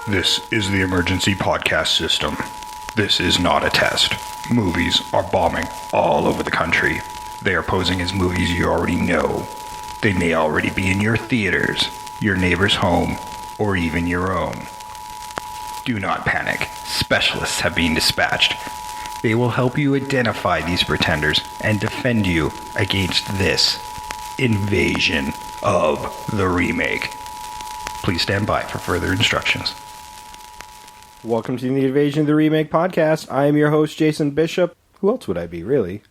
This is the emergency podcast system. This is not a test. Movies are bombing all over the country. They are posing as movies you already know. They may already be in your theaters, your neighbor's home, or even your own. Do not panic. Specialists have been dispatched. They will help you identify these pretenders and defend you against this invasion of the remake. Please stand by for further instructions. Welcome to the Invasion of the Remake podcast. I am your host, Jason Bishop. Who else would I be, really?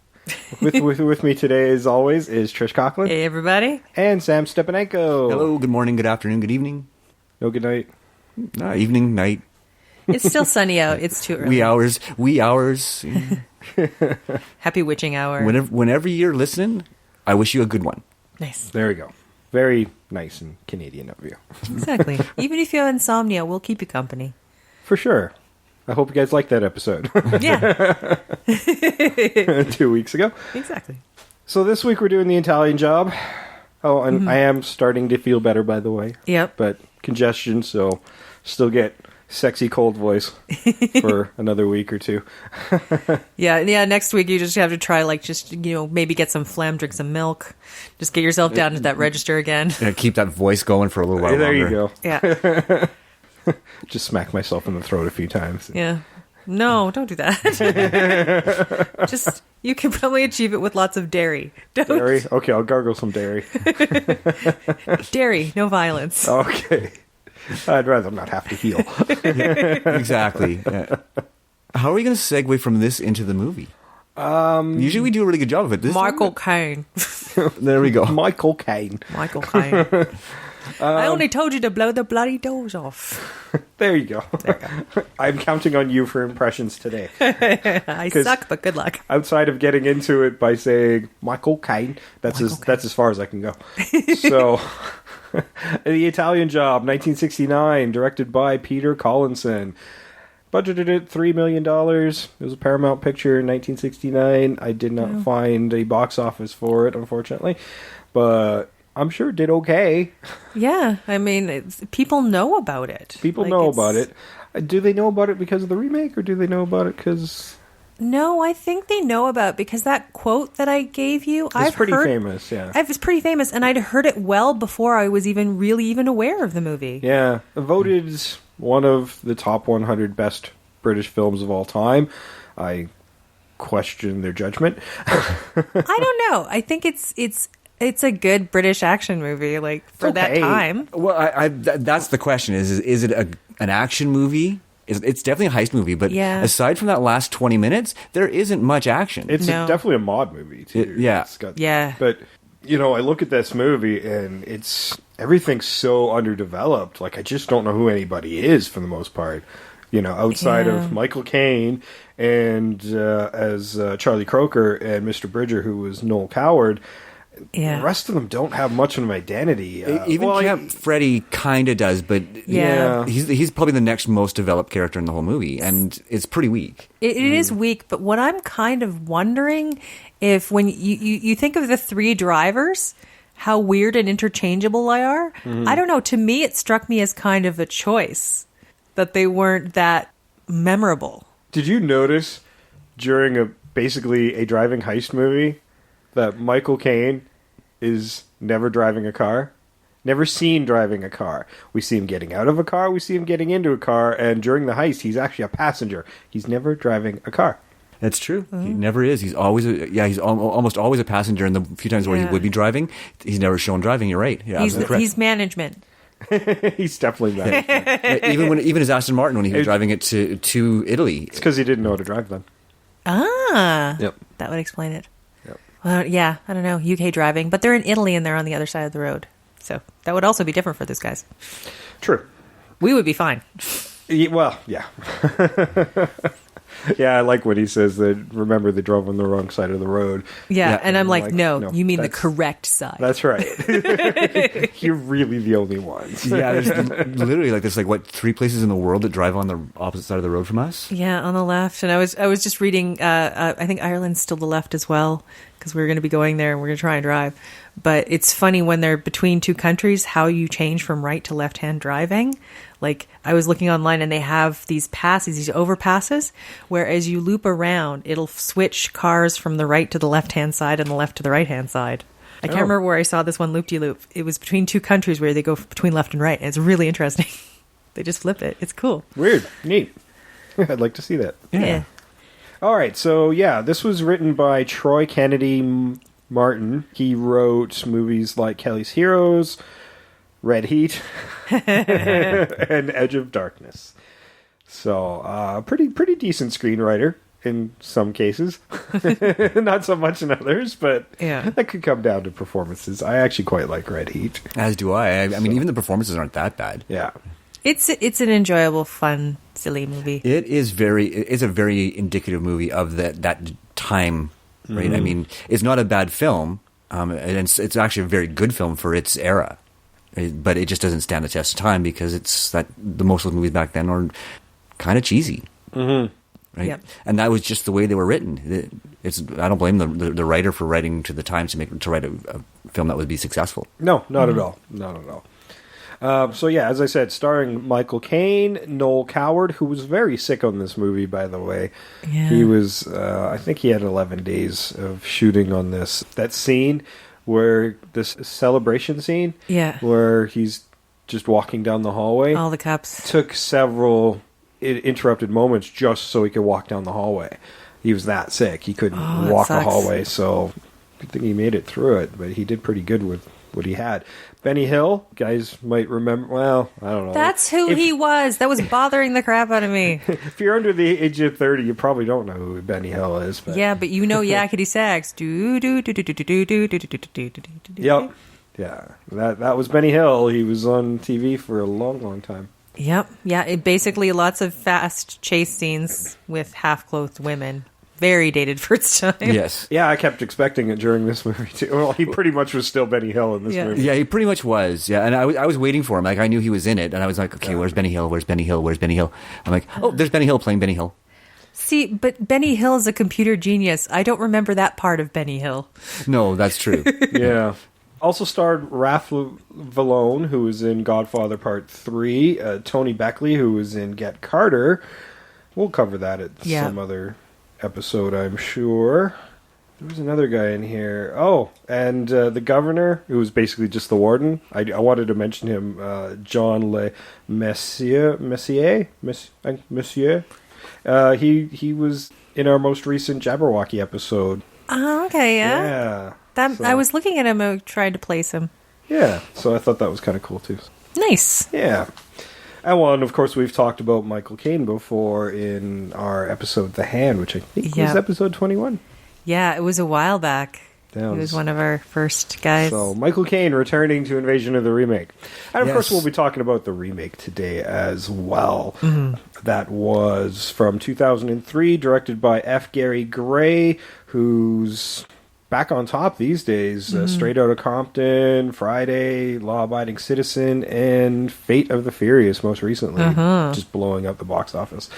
With me today, as always, is Trish Coughlin. Hey, everybody. And Sam Stepanenko. Hello, good morning, good afternoon, good evening. No, good night. Evening, night. It's still sunny out. It's too early. Wee hours. Happy witching hour. Whenever you're listening, I wish you a good one. Nice. There we go. Very nice and Canadian of you. Exactly. Even if you have insomnia, we'll keep you company. For sure. I hope you guys liked that episode. Yeah. 2 weeks ago. Exactly. So this week we're doing the Italian Job. Oh, and I am starting to feel better, by the way. Yep. But congestion, so still get sexy cold voice for another week or two. Yeah. Next week you just have to try, maybe get some phlegm, drink some milk. Just get yourself down to that register again. Yeah, keep that voice going for a little while There longer. you go. Yeah. Just smack myself in the throat a few times. Yeah. No, don't do that. You can probably achieve it with lots of dairy. Dairy? Okay, I'll gargle some dairy. Dairy, no violence. Okay. I'd rather not have to heal. Exactly. Yeah. How are we going to segue from this into the movie? Usually we do a really good job of it. Michael Caine. There we go. Michael Caine. Michael Caine. I only told you to blow the bloody doors off. There you go. I'm counting on you for impressions today. I suck, but good luck. Outside of getting into it by saying Michael Caine, that's as far as I can go. So, The Italian Job, 1969, directed by Peter Collinson. Budgeted at $3 million. It was a Paramount picture in 1969. I did not find a box office for it, unfortunately. But I'm sure it did okay. Yeah, I mean, people know about it. People know about it. Do they know about it because of the remake, or do they know about it because... No, I think they know about it because that quote that I gave you... It's pretty famous, yeah. It's pretty famous, and I'd heard it well before I was even aware of the movie. Yeah, voted one of the top 100 best British films of all time. I question their judgment. I don't know. I think it's a good British action movie, for that time. Well, that's the question: is it an action movie? It's definitely a heist movie, but aside from that last 20 minutes, there isn't much action. It's definitely a mod movie too. But I look at this movie and everything's so underdeveloped. I just don't know who anybody is for the most part. Outside of Michael Caine and as Charlie Croker and Mr. Bridger, who was Noël Coward. Yeah. The rest of them don't have much of an identity. Camp Freddy kind of does, but he's probably the next most developed character in the whole movie, and it's pretty weak. It is weak, but what I'm kind of wondering if when you think of the three drivers, how weird and interchangeable they are. Mm-hmm. I don't know. To me, it struck me as kind of a choice that they weren't that memorable. Did you notice during basically a driving heist movie that Michael Caine is never driving a car? Never seen driving a car. We see him getting out of a car, we see him getting into a car, and during the heist, he's actually a passenger. He's never driving a car. That's true. Mm-hmm. He never is. He's always he's almost always a passenger, and the few times where he would be driving, he's never shown driving. You're right. Yeah, he's management. He's definitely management. even as Aston Martin when he was driving it to Italy. It's because he didn't know how to drive then. Yep. That would explain it. Well, I don't know, UK driving, but they're in Italy and they're on the other side of the road. So that would also be different for those guys. True. We would be fine. Well, yeah. Yeah, I like what he says that, remember, they drove on the wrong side of the road. Yeah, and I'm like, no, you mean the correct side. That's right. You're really the only ones. Yeah, there's literally there's 3 places in the world that drive on the opposite side of the road from us? Yeah, on the left. And I was just reading, I think Ireland's still the left as well, because we were going to be going there and we're going to try and drive. But it's funny when they're between two countries, how you change from right to left-hand driving. Like, I was looking online and they have these passes, these overpasses, where as you loop around, it'll switch cars from the right to the left-hand side and the left to the right-hand side. I can't remember where I saw this one loop-de-loop. It was between two countries where they go between left and right. And it's really interesting. They just flip it. It's cool. Weird. Neat. I'd like to see that. Yeah. All right. So, yeah, this was written by Troy Kennedy Martin. He wrote movies like Kelly's Heroes, Red Heat, and Edge of Darkness. So, pretty decent screenwriter in some cases. Not so much in others, but that could come down to performances. I actually quite like Red Heat. As do I. I mean, even the performances aren't that bad. Yeah. It's an enjoyable, fun, silly movie. It's a very indicative movie of that time, right? I mean, it's not a bad film, and it's actually a very good film for its era, but it just doesn't stand the test of time because the most of the movies back then are kind of cheesy. Mm-hmm. Right? Yep. And that was just the way they were written. I don't blame the writer for writing to the times to write a film that would be successful. No, not at all. Not at all. So yeah, as I said, starring Michael Caine, Noël Coward, who was very sick on this movie, by the way. Yeah. He was, I think he had 11 days of shooting on this. That scene where this celebration scene, where he's just walking down the hallway. All the cups. Took several interrupted moments just so he could walk down the hallway. He was that sick. He couldn't walk the hallway, so good thing he made it through it, but he did pretty good with what he had. Benny Hill, guys might remember, well, I don't know. That's who he was. That was bothering the crap out of me. If you're under the age of 30, you probably don't know who Benny Hill is. But. Yeah, but you know Yakety Sax. Yep. Yeah, that was Benny Hill. He was on TV for a long, long time. Yep. Yeah, basically lots of fast chase scenes with half-clothed women. Very dated for its time. Yes. Yeah, I kept expecting it during this movie, too. Well, he pretty much was still Benny Hill in this movie. Yeah, he pretty much was. Yeah, and I was waiting for him. Like, I knew he was in it, and I was like, okay, where's Benny Hill? Where's Benny Hill? Where's Benny Hill? I'm like, oh, there's Benny Hill playing Benny Hill. See, but Benny Hill is a computer genius. I don't remember that part of Benny Hill. No, that's true. Yeah. Also starred Raph Vallone, who was in Godfather Part 3. Tony Beckley, who was in Get Carter. We'll cover that at some other episode, I'm sure. There was another guy in here. Oh, and the governor, who was basically just the warden. I wanted to mention him, John Le Messier. He was in our most recent Jabberwocky episode. Oh, okay, yeah. I was looking at him and tried to place him. Yeah, so I thought that was kind of cool, too. Nice. Yeah. And of course, we've talked about Michael Caine before in our episode The Hand, which I think was episode 21. Yeah, it was a while back. He was one of our first guys. So, Michael Caine returning to Invasion of the Remake. And, of course, we'll be talking about the remake today as well. Mm-hmm. That was from 2003, directed by F. Gary Gray, who's back on top these days. Straight Outta Compton, Friday, Law Abiding Citizen, and Fate of the Furious most recently. Just blowing up the box office.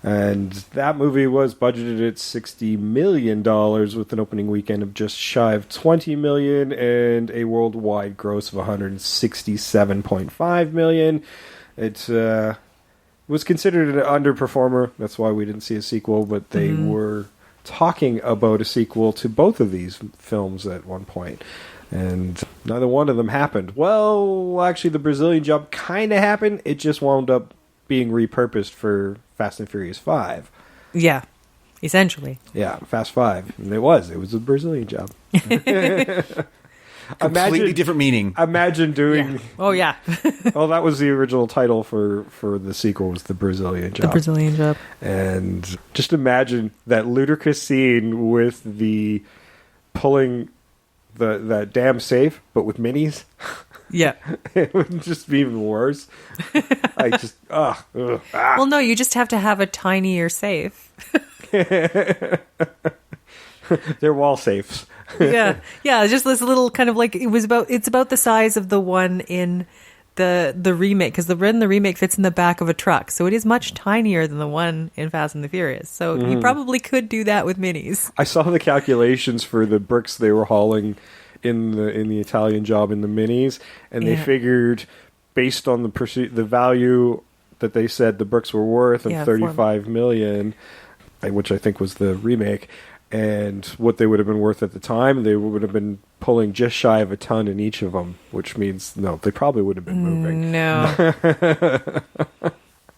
And that movie was budgeted at $60 million with an opening weekend of just shy of $20 million and a worldwide gross of $167.5 million. It was considered an underperformer. That's why we didn't see a sequel, but they were talking about a sequel to both of these films at one point, and neither one of them happened. Well, actually, the Brazilian Job kind of happened. It just wound up being repurposed for Fast and Furious 5. Yeah, essentially. Yeah, Fast 5. And it was a Brazilian Job. Completely different meaning. Imagine doing... Yeah. Oh, yeah. Well, that was the original title for the sequel, was The Brazilian Job. The Brazilian Job. And just imagine that ludicrous scene with the pulling that damn safe, but with minis. Yeah. It would just be even worse. I just... Well, no, you just have to have a tinier safe. They're wall safes. Yeah, just this little kind of like it's about the size of the one in the remake, because the remake fits in the back of a truck, so it is much tinier than the one in Fast and the Furious. So you probably could do that with minis. I saw the calculations for the bricks they were hauling in the Italian Job in the minis, and they figured, based on the value that they said the bricks were worth of $35 million, which I think was the remake, and what they would have been worth at the time, they would have been pulling just shy of a ton in each of them, which means, no, they probably would have been moving. No.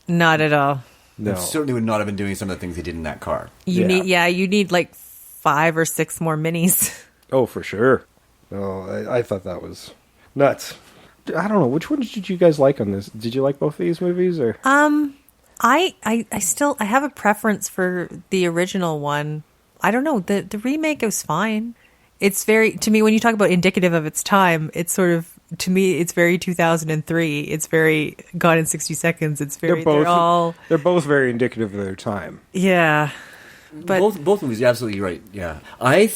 Not at all. No. They certainly would not have been doing some of the things they did in that car. You need like 5 or 6 more minis. Oh, for sure. No, I thought that was nuts. I don't know, which one did you guys like on this? Did you like both of these movies, or? I have a preference for the original one. I don't know, the remake was fine. It's very, to me, when you talk about indicative of its time, it's sort of, to me, it's very 2003. It's very Gone in 60 Seconds. It's very, they're both very indicative of their time. Yeah. But both movies, you're absolutely right. Yeah. I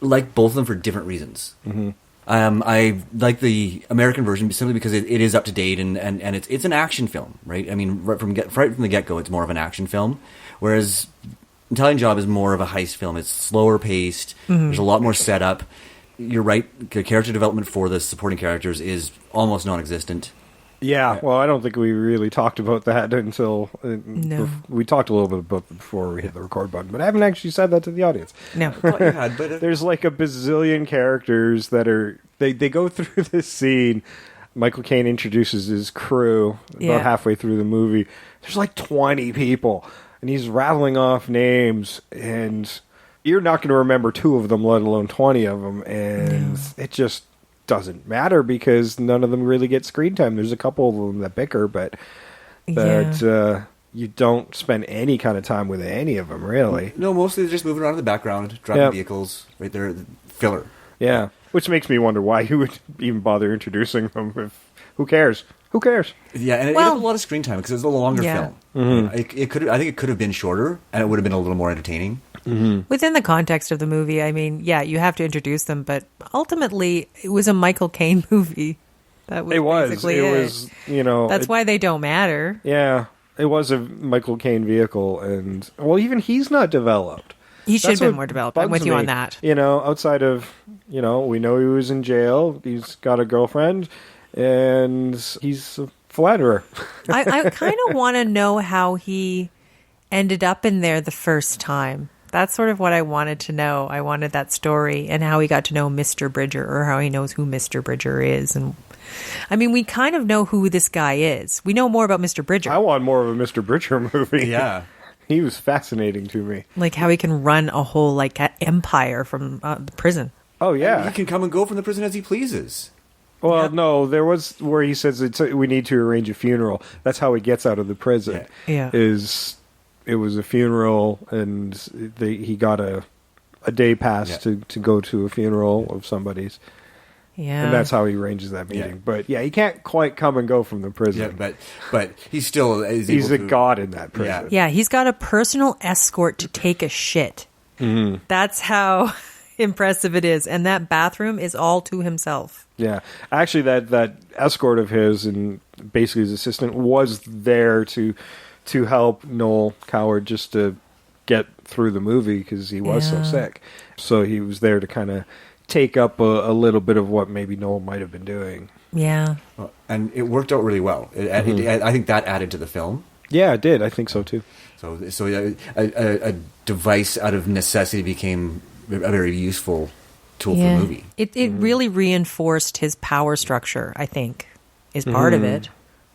like both of them for different reasons. Mm-hmm. I like the American version simply because it is up to date and it's an action film, right? I mean, right from the get-go, it's more of an action film, whereas Italian Job is more of a heist film. It's slower paced. There's a lot more setup. You're right. The character development for the supporting characters is almost non-existent. Yeah, well, I don't think we really talked about that until we talked a little bit about it before we hit the record button, but I haven't actually said that to the audience. No, I thought you had, but there's like a bazillion characters that are they go through this scene. Michael Caine introduces his crew about halfway through the movie. There's like 20 people, and he's rattling off names, and you're not going to remember 2 of them, let alone 20 of them, and it just doesn't matter because none of them really get screen time. There's a couple of them that bicker, but you don't spend any kind of time with any of them, really. No, mostly they're just moving around in the background, driving vehicles, right there, filler. Yeah, which makes me wonder why you would even bother introducing them. Who cares? Who cares? Yeah, and it had a lot of screen time because it's a longer film. Mm-hmm. I think it could have been shorter, and it would have been a little more entertaining. Mm-hmm. Within the context of the movie, I mean, you have to introduce them, but ultimately, it was a Michael Caine movie. That was basically it. Was, that's why they don't matter. Yeah, it was a Michael Caine vehicle, and even he's not developed. He should have been more developed. I'm with you on that. Outside of, we know he was in jail. He's got a girlfriend, and he's a flatterer. I kind of want to know how he ended up in there the first time. That's sort of what I wanted to know. I wanted that story and how he got to know Mr. Bridger, or how he knows who Mr. Bridger is. And I mean, we kind of know who this guy is. We know more about Mr. Bridger. I want more of a Mr. Bridger movie. Yeah. He was fascinating to me. Like how he can run a whole empire from the prison. Oh, yeah. And he can come and go from the prison as he pleases. Well, no, there was where he says we need to arrange a funeral. That's how he gets out of the prison. Yeah. It was a funeral, and he got a day pass to go to a funeral of somebody's. Yeah. And that's how he arranges that meeting. Yeah. But he can't quite come and go from the prison. Yeah, but he's still he's a god in that prison. Yeah, he's got a personal escort to take a shit. Mm-hmm. That's how impressive it is. And that bathroom is all to himself. Yeah. Actually, that escort of his, and basically his assistant, was there to help Noël Coward just to get through the movie because he was so sick. So he was there to kind of take up a little bit of what maybe Noel might have been doing. Yeah. And it worked out really well. I think that added to the film. Yeah, it did. I think so, too. So a device out of necessity became a very useful tool for the movie. It really reinforced his power structure, I think, is part of it.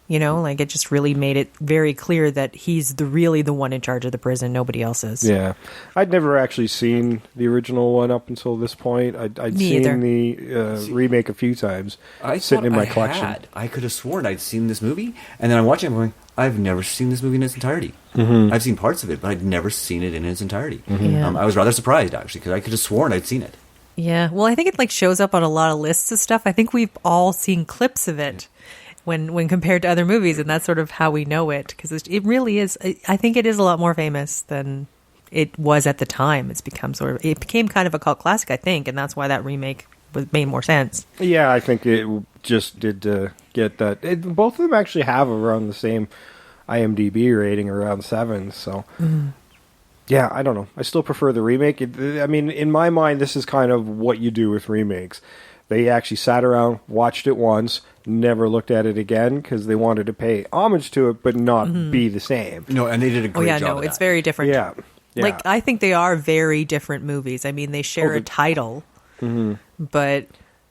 It just really made it very clear that he's really the one in charge of the prison. Nobody else is. Yeah. I'd never actually seen the original one up until this point. I'd seen the remake a few times, sitting in my collection. I could have sworn I'd seen this movie, and then I'm watching it going, I've never seen this movie in its entirety. Mm-hmm. I've seen parts of it, but I'd never seen it in its entirety. Mm-hmm. Yeah. I was rather surprised, actually, because I could have sworn I'd seen it. Yeah. Well, I think it shows up on a lot of lists of stuff. I think we've all seen clips of it. When compared to other movies, and that's sort of how we know it, because it really is. I think it is a lot more famous than it was at the time. It became kind of a cult classic, I think, and that's why that remake made more sense. Yeah, I think just did get that. Both of them actually have around the same IMDb rating, around 7. So, yeah, I don't know. I still prefer the remake. I mean, in my mind, this is kind of what you do with remakes. They actually sat around, watched it once, never looked at it again because they wanted to pay homage to it, but not be the same. No, and they did a great job. It's very different. Yeah. Like, I think they are very different movies. I mean, they share a title, but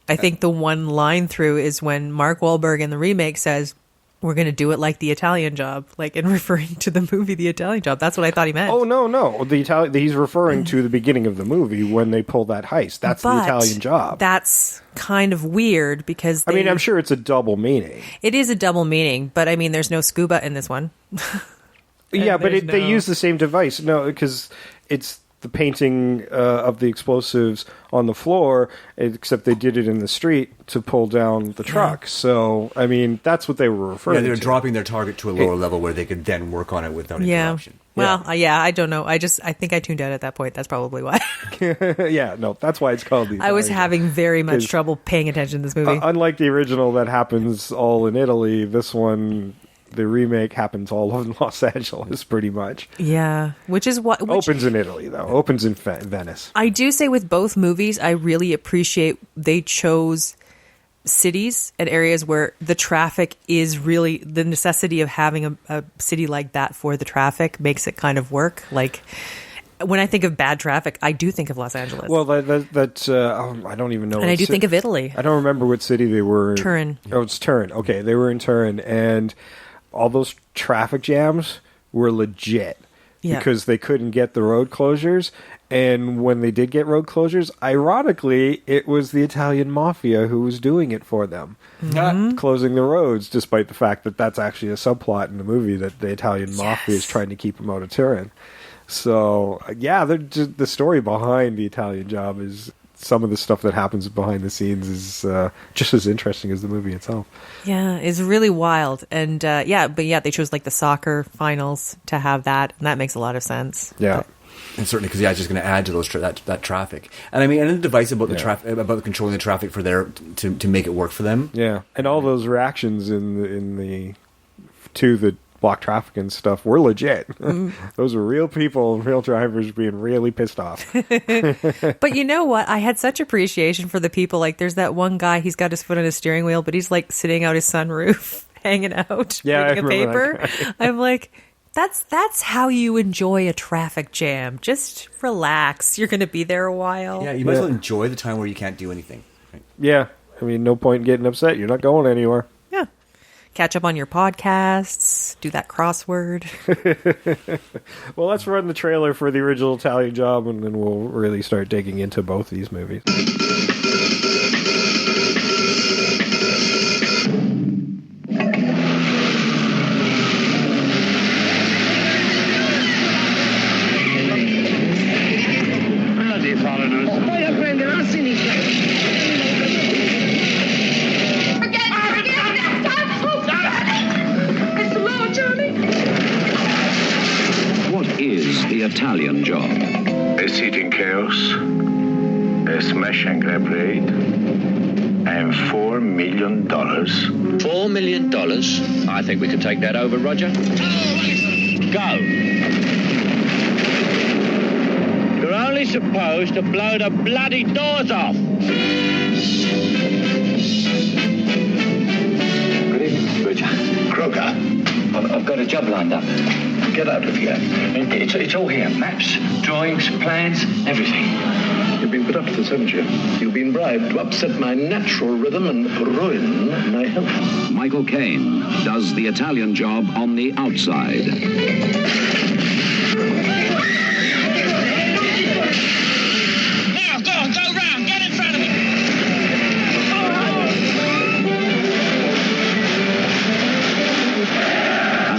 I think the one line through is when Mark Wahlberg in the remake says, "We're going to do it like The Italian Job," like in referring to the movie The Italian Job. That's what I thought he meant. Oh, no. He's referring to the beginning of the movie when they pull that heist. That's The Italian Job. That's kind of weird because I mean, I'm sure it's a double meaning. It is a double meaning, but I mean, there's no scuba in this one. Yeah, but they use the same device. No, because it's the painting of the explosives on the floor, except they did it in the street to pull down the truck. So, I mean, that's what they were referring to. Yeah, they were dropping their target to a lower level where they could then work on it without interruption. Well, I don't know. I think I tuned out at that point. That's probably why. Yeah, no, that's why it's called the I was having very much trouble paying attention to this movie. Unlike the original that happens all in Italy, this one... The remake happens all in Los Angeles, pretty much. Yeah, which opens in Italy, though. Opens in Venice. I do say with both movies, I really appreciate they chose cities and areas where the traffic is really... The necessity of having a city like that for the traffic makes it kind of work. Like... When I think of bad traffic, I do think of Los Angeles. Well, that's I don't even know. And I do think of Italy. I don't remember what city they were in. Turin. Oh, it's Turin. Okay, they were in Turin, and all those traffic jams were legit because they couldn't get the road closures. And when they did get road closures, ironically, it was the Italian mafia who was doing it for them. Closing the roads, despite the fact that that's actually a subplot in the movie that the Italian mafia is trying to keep them out of Turin. So, yeah, the story behind The Italian Job is... Some of the stuff that happens behind the scenes is just as interesting as the movie itself. Yeah, it's really wild. And, they chose, like, the soccer finals to have that, and that makes a lot of sense. Yeah. And certainly because, it's just going to add to those that traffic. And, I mean, and the device about the traffic, about controlling the traffic for to make it work for them. Yeah, and all those reactions to the block traffic and stuff were legit. Those were real people, real drivers being really pissed off. But you know what? I had such appreciation for the people. Like, there's that one guy, he's got his foot on his steering wheel, but he's like sitting out his sunroof, hanging out, reading a paper. I'm like, that's how you enjoy a traffic jam. Just relax. You're going to be there a while. Yeah, you might as well enjoy the time where you can't do anything. Right? Yeah, I mean, no point in getting upset. You're not going anywhere. Yeah. Catch up on your podcasts, do that crossword. Well, let's run the trailer for the original Italian Job, and then we'll really start digging into both these movies. Bloody foreigners. Voy a prendere a sinistra. What is the Italian Job? A city in chaos, a smash and grab raid, and $4 million. $4 million? I think we could take that over, Roger. Go. You're only supposed to blow the bloody doors off. Good evening, Richard. Croker. I've got a job lined up. Get out of here. It's all here. Maps, drawings, plans, everything. You've been put up to this, haven't you? You've been bribed to upset my natural rhythm and ruin my health. Michael Caine does the Italian Job on the outside. Now, go round. Get in front of me.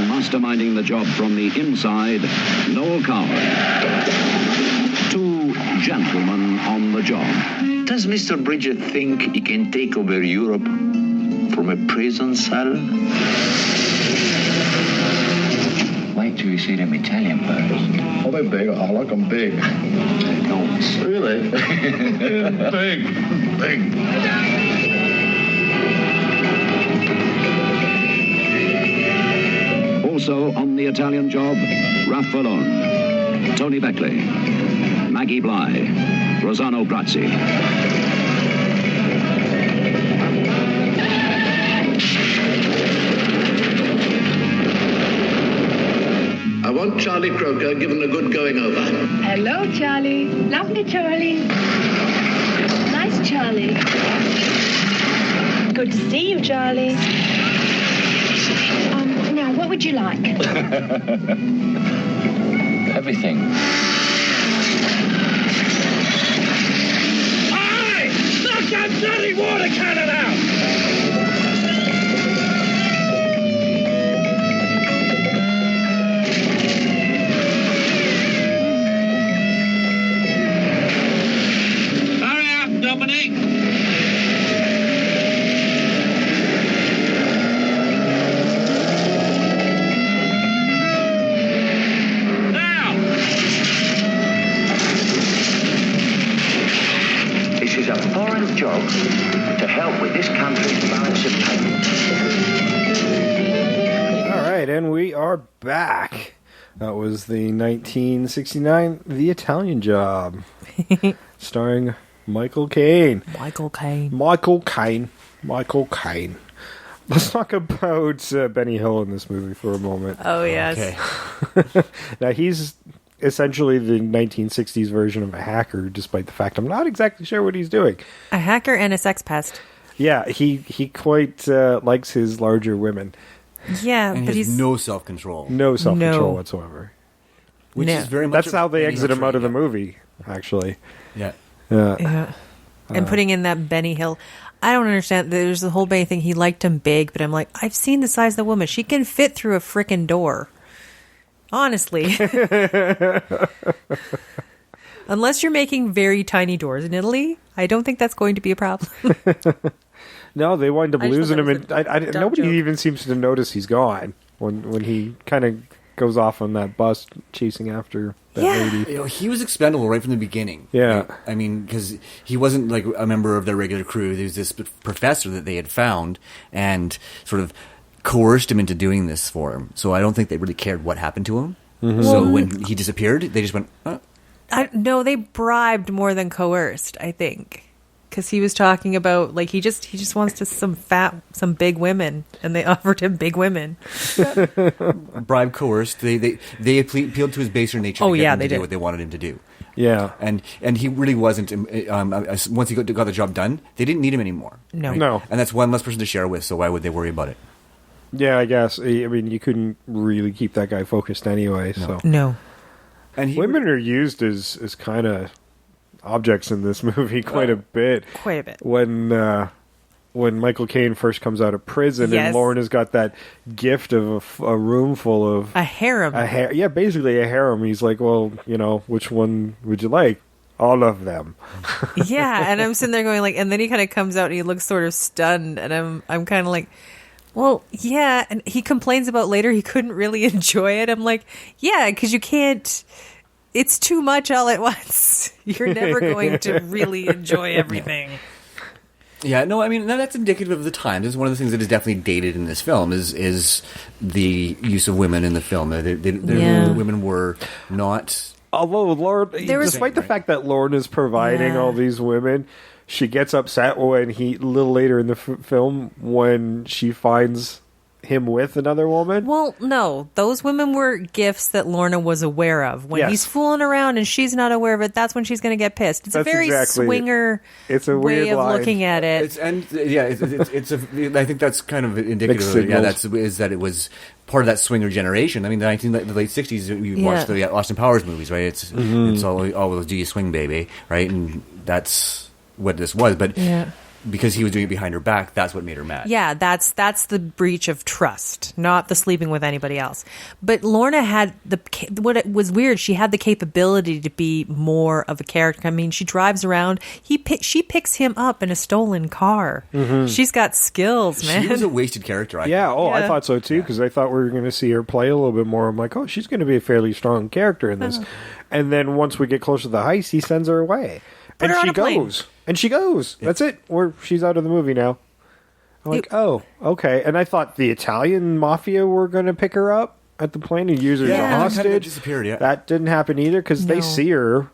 Masterminding the job from the inside, Noël Coward. Two gentlemen on the job. Does Mr. Bridget think he can take over Europe from a prison cell? Wait till you see them Italian birds. Oh, they're big. I like them big. They're enormous. Really? Big. Also on The Italian Job, Ralph Bellone, Tony Beckley, Maggie Bly, Rossano Brazzi. I want Charlie Croker given a good going over. Hello, Charlie. Lovely, Charlie. Nice, Charlie. Good to see you, Charlie. Now, what would you like? Everything. Hey! Knock that bloody water cannon out! Dominic! Now! This is a foreign job to help with this country's balance of payments. All right, and we are back. That was the 1969 The Italian Job, starring Michael Caine. Michael Caine. Michael Caine. Let's talk about Benny Hill in this movie for a moment. Oh, yes. Okay. Now, he's essentially the 1960s version of a hacker, despite the fact I'm not exactly sure what he's doing. A hacker and a sex pest. Yeah, he quite likes his larger women. Yeah, And but he has he's... no self-control. No self-control No. whatsoever. Which No. is very much... That's how they Benny exit Hill him out of the trait, movie, actually. Yeah. Yeah. And putting in that Benny Hill. I don't understand. There's the whole Benny thing. He liked him big, but I'm like, I've seen the size of the woman. She can fit through a frickin' door. Honestly. Unless you're making very tiny doors in Italy, I don't think that's going to be a problem. No, they wind up I just losing thought him. that was a dumb Nobody joke. even seems to notice he's gone when he kind of goes off on that bus chasing after that Yeah. lady. You know, he was expendable right from the beginning. Yeah. Right? I mean, because he wasn't like a member of their regular crew. There was this professor that they had found and sort of coerced him into doing this for him. So I don't think they really cared what happened to him. Mm-hmm. So when he disappeared, they just went, No, they bribed more than coerced, I think. Because he was talking about, like, he just wants to some big women, and they offered him big women. bribe, coerced. They appealed to his baser nature Oh, to get yeah, him they to do did. what they wanted him to do. Yeah. And he really wasn't. Once he got the job done, they didn't need him anymore. No. No. And that's one less person to share with. So why would they worry about it? Yeah, I guess. I mean, you couldn't really keep that guy focused anyway. So No. And he women are used as kind of objects in this movie quite a bit. Quite a bit. When Michael Caine first comes out of prison, Yes. and Lauren has got that gift of a room full of A harem. yeah, basically a harem. He's like, well, which one would you like? All of them. Yeah, and I'm sitting there going like, and then he kind of comes out and he looks sort of stunned, and I'm kind of like, well, yeah, and he complains about later he couldn't really enjoy it. I'm like, yeah, because you can't. It's too much all at once. You're never going to really enjoy everything. Yeah, no, I mean that's indicative of the times. It's one of the things that is definitely dated in this film is the use of women in the film. Yeah. Women were not. Although Lauren, despite the fact that Lauren is providing Yeah. all these women, she gets upset when a little later in the film when she finds him with another woman. Well, no, those women were gifts that Lorna was aware of. When Yes. he's fooling around and she's not aware of it, that's when she's going to get pissed. It's That's a very exactly it. swinger It's a way weird of line. looking at it. It's I think that's kind of indicative Mixed of it. Yeah, signals. is that it was part of that swinger generation. I mean, the late '60s, you Yeah. watched the Austin Powers movies, right? It's all well, do you swing, baby, right? And that's what this was. But Yeah. because he was doing it behind her back, that's what made her mad. Yeah, that's the breach of trust, not the sleeping with anybody else. But Lorna had what it was weird. She had the capability to be more of a character. I mean, she drives around. She picks him up in a stolen car. She's got skills, man. She was a wasted character. I Yeah, I Yeah. thought so too, because I thought we were going to see her play a little bit more. I'm like, oh, she's going to be a fairly strong character in this. And then once we get closer to the heist, he sends her away. Put her on she a plane. goes. And she goes. That's it. She's out of the movie now. I'm like, oh, okay. And I thought the Italian mafia were going to pick her up. at the plane and use her as a Yeah. hostage. Kind of disappeared, yeah. That didn't happen either because they No. see her.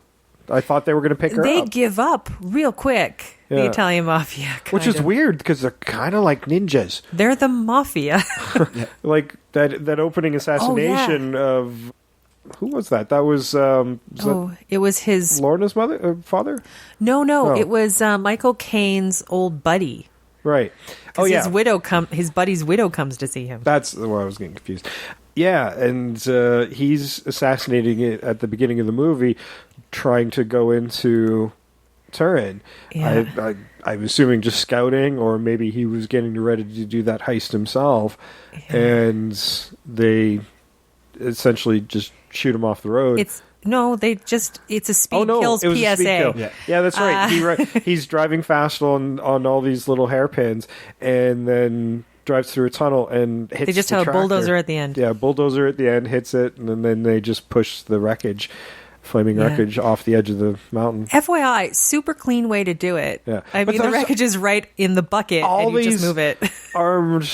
I thought they were going to pick her They up. give up real quick. The Yeah. Italian mafia, Which is kind of. weird because they're kind of like ninjas. They're the mafia. Like that opening assassination of who was that? That was It was his. Lorna's father? No, Oh. it was Michael Caine's old buddy. Right. 'Cause Oh yeah. his buddy's widow comes to see him. That's where I was getting confused. Yeah, and he's assassinating it at the beginning of the movie, trying to go into Turin. Yeah. I'm assuming just scouting, or maybe he was getting ready to do that heist himself, and they essentially just shoot him off the road. It's a speed kills it was PSA. a speed kill. Yeah, that's right. He's driving fast on all these little hairpins, and then drives through a tunnel and hits. They just the have a tractor. bulldozer at the end. Yeah, bulldozer at the end hits it, and then they just push the flaming wreckage off the edge of the mountain. FYI, super clean way to do it. Yeah. I But mean, the there's wreckage is right in the bucket, all and you just these move it. Armed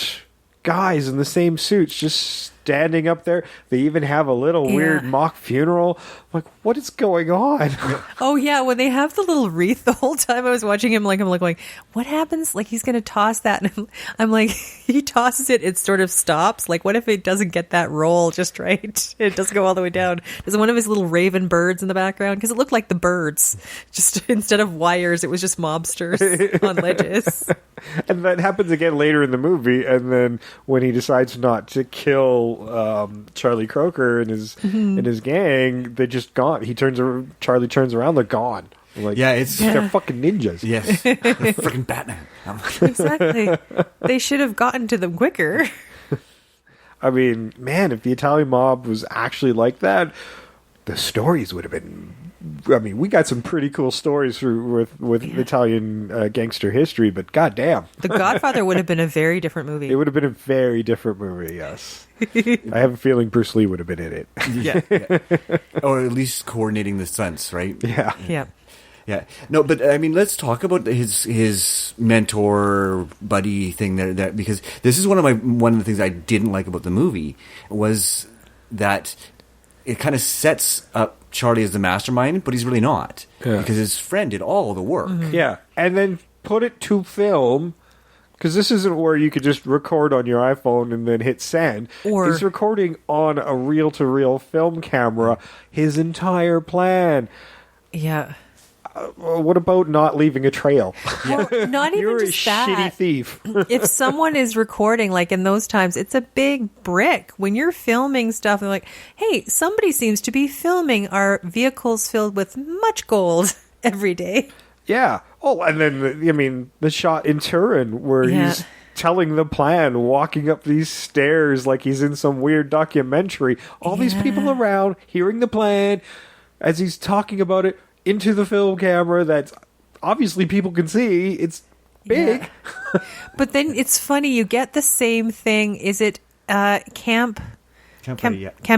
guys in the same suits just standing up there. They even have a little weird mock funeral. Like, what is going on? Oh yeah, when they have the little wreath the whole time I was watching him, I'm like, what happens? Like he's gonna toss that, and I'm like, he tosses it, it sort of stops. Like, what if it doesn't get that roll just right? It doesn't go all the way down. There's one of his little raven birds in the background because it looked like the birds. Just instead of wires, it was just mobsters on ledges. And that happens again later in the movie. And then when he decides not to kill Charlie Croker and his gang, they just gone. Charlie turns around, they're gone. Like, they're fucking ninjas. Yes, they're freaking Batman. Exactly. They should have gotten to them quicker. I mean, man, if the Italian mob was actually like that, the stories would have been. I mean, we got some pretty cool stories with Italian gangster history, but goddamn, The Godfather would have been a very different movie. it would have been a very different movie. Yes, I have a feeling Bruce Lee would have been in it. Yeah. Or at least coordinating the stunts, right? Yeah. Yeah. Yeah. No, but I mean, let's talk about his mentor buddy thing there, because this is one of the things I didn't like about the movie was that it kind of sets up Charlie as the mastermind, but he's really not, because his friend did all the work. Mm-hmm. Yeah, and then put it to film, because this isn't where you could just record on your iPhone and then hit send. Or he's recording on a reel-to-reel film camera his entire plan. Yeah. What about not leaving a trail? Well, not even You're just a that. shitty thief. If someone is recording, like in those times, it's a big brick. When you're filming stuff, they're like, hey, somebody seems to be filming our vehicles filled with much gold every day. Yeah. Oh, and then, the shot in Turin where he's telling the plan, walking up these stairs like he's in some weird documentary. All these people around, hearing the plan as he's talking about it into the film camera that obviously people can see. It's big. Yeah. But then it's funny, you get the same thing. Is it Camp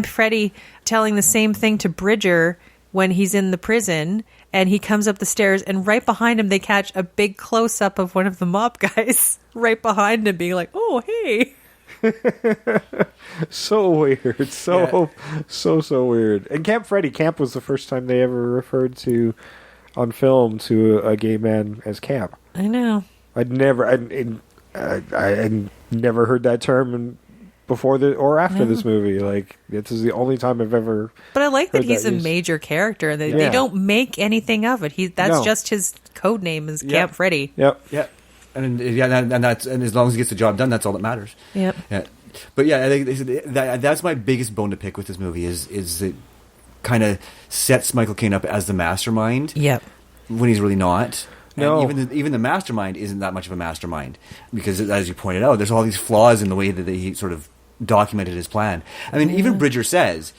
Freddy telling the same thing to Bridger when he's in the prison, and he comes up the stairs, and right behind him they catch a big close-up of one of the mob guys right behind him being like, oh, hey. So weird. So weird. And Camp was the first time they ever referred to on film to a gay man as Camp. I know. I'd never heard that term before or after this movie. Like, this is the only time I've ever. But I like that he's a used. major character. They don't make anything of it. That's just his code name is Camp Freddy. Yep. Yeah. And as long as he gets the job done, that's all that matters. Yep. Yeah. But yeah, I think that's my biggest bone to pick with this movie is it kind of sets Michael Caine up as the mastermind. Yep. When he's really not. No. And even the mastermind isn't that much of a mastermind, because as you pointed out, there's all these flaws in the way that he sort of documented his plan. I mean, even Bridger says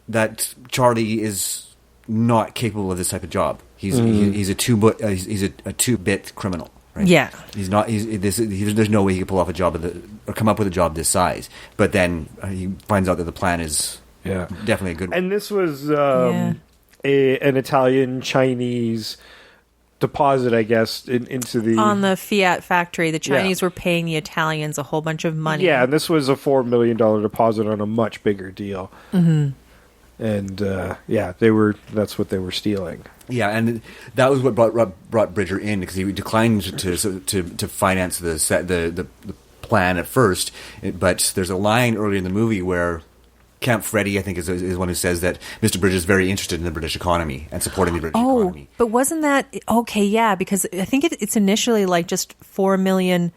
that Charlie is not capable of this type of job. He's a two-bit criminal. Right? Yeah, he's not. There's no way he could pull off a job or come up with a job this size. But then he finds out that the plan is definitely a good one. And this was an Italian Chinese deposit, I guess, into the on the Fiat factory. The Chinese were paying the Italians a whole bunch of money. Yeah, and this was a $4 million deposit on a much bigger deal. Mm-hmm. And that's what they were stealing. Yeah, and that was what brought Bridger in, because he declined to finance the plan at first. But there's a line earlier in the movie where Camp Freddy, I think, is one who says that Mr. Bridger is very interested in the British economy and supporting the British economy. But wasn't that okay? Yeah, because I think it's initially like just $4 million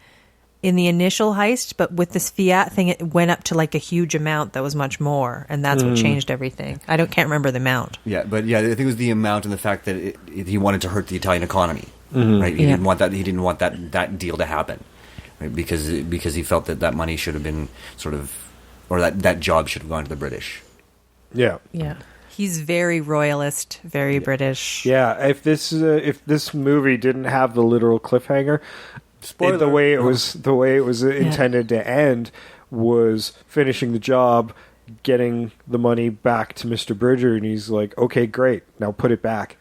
in the initial heist, but with this Fiat thing, it went up to like a huge amount that was much more, and that's what changed everything. I can't remember the amount. Yeah, but I think it was the amount and the fact that he wanted to hurt the Italian economy. Right? He didn't want that. He didn't want that deal to happen, right? Because he felt that money should have been sort of, or that job should have gone to the British. Yeah. Yeah. He's very royalist, very British. Yeah. If this movie didn't have the literal cliffhanger, the way it was intended to end was finishing the job, getting the money back to Mr. Bridger, and he's like, "Okay, great, now put it back."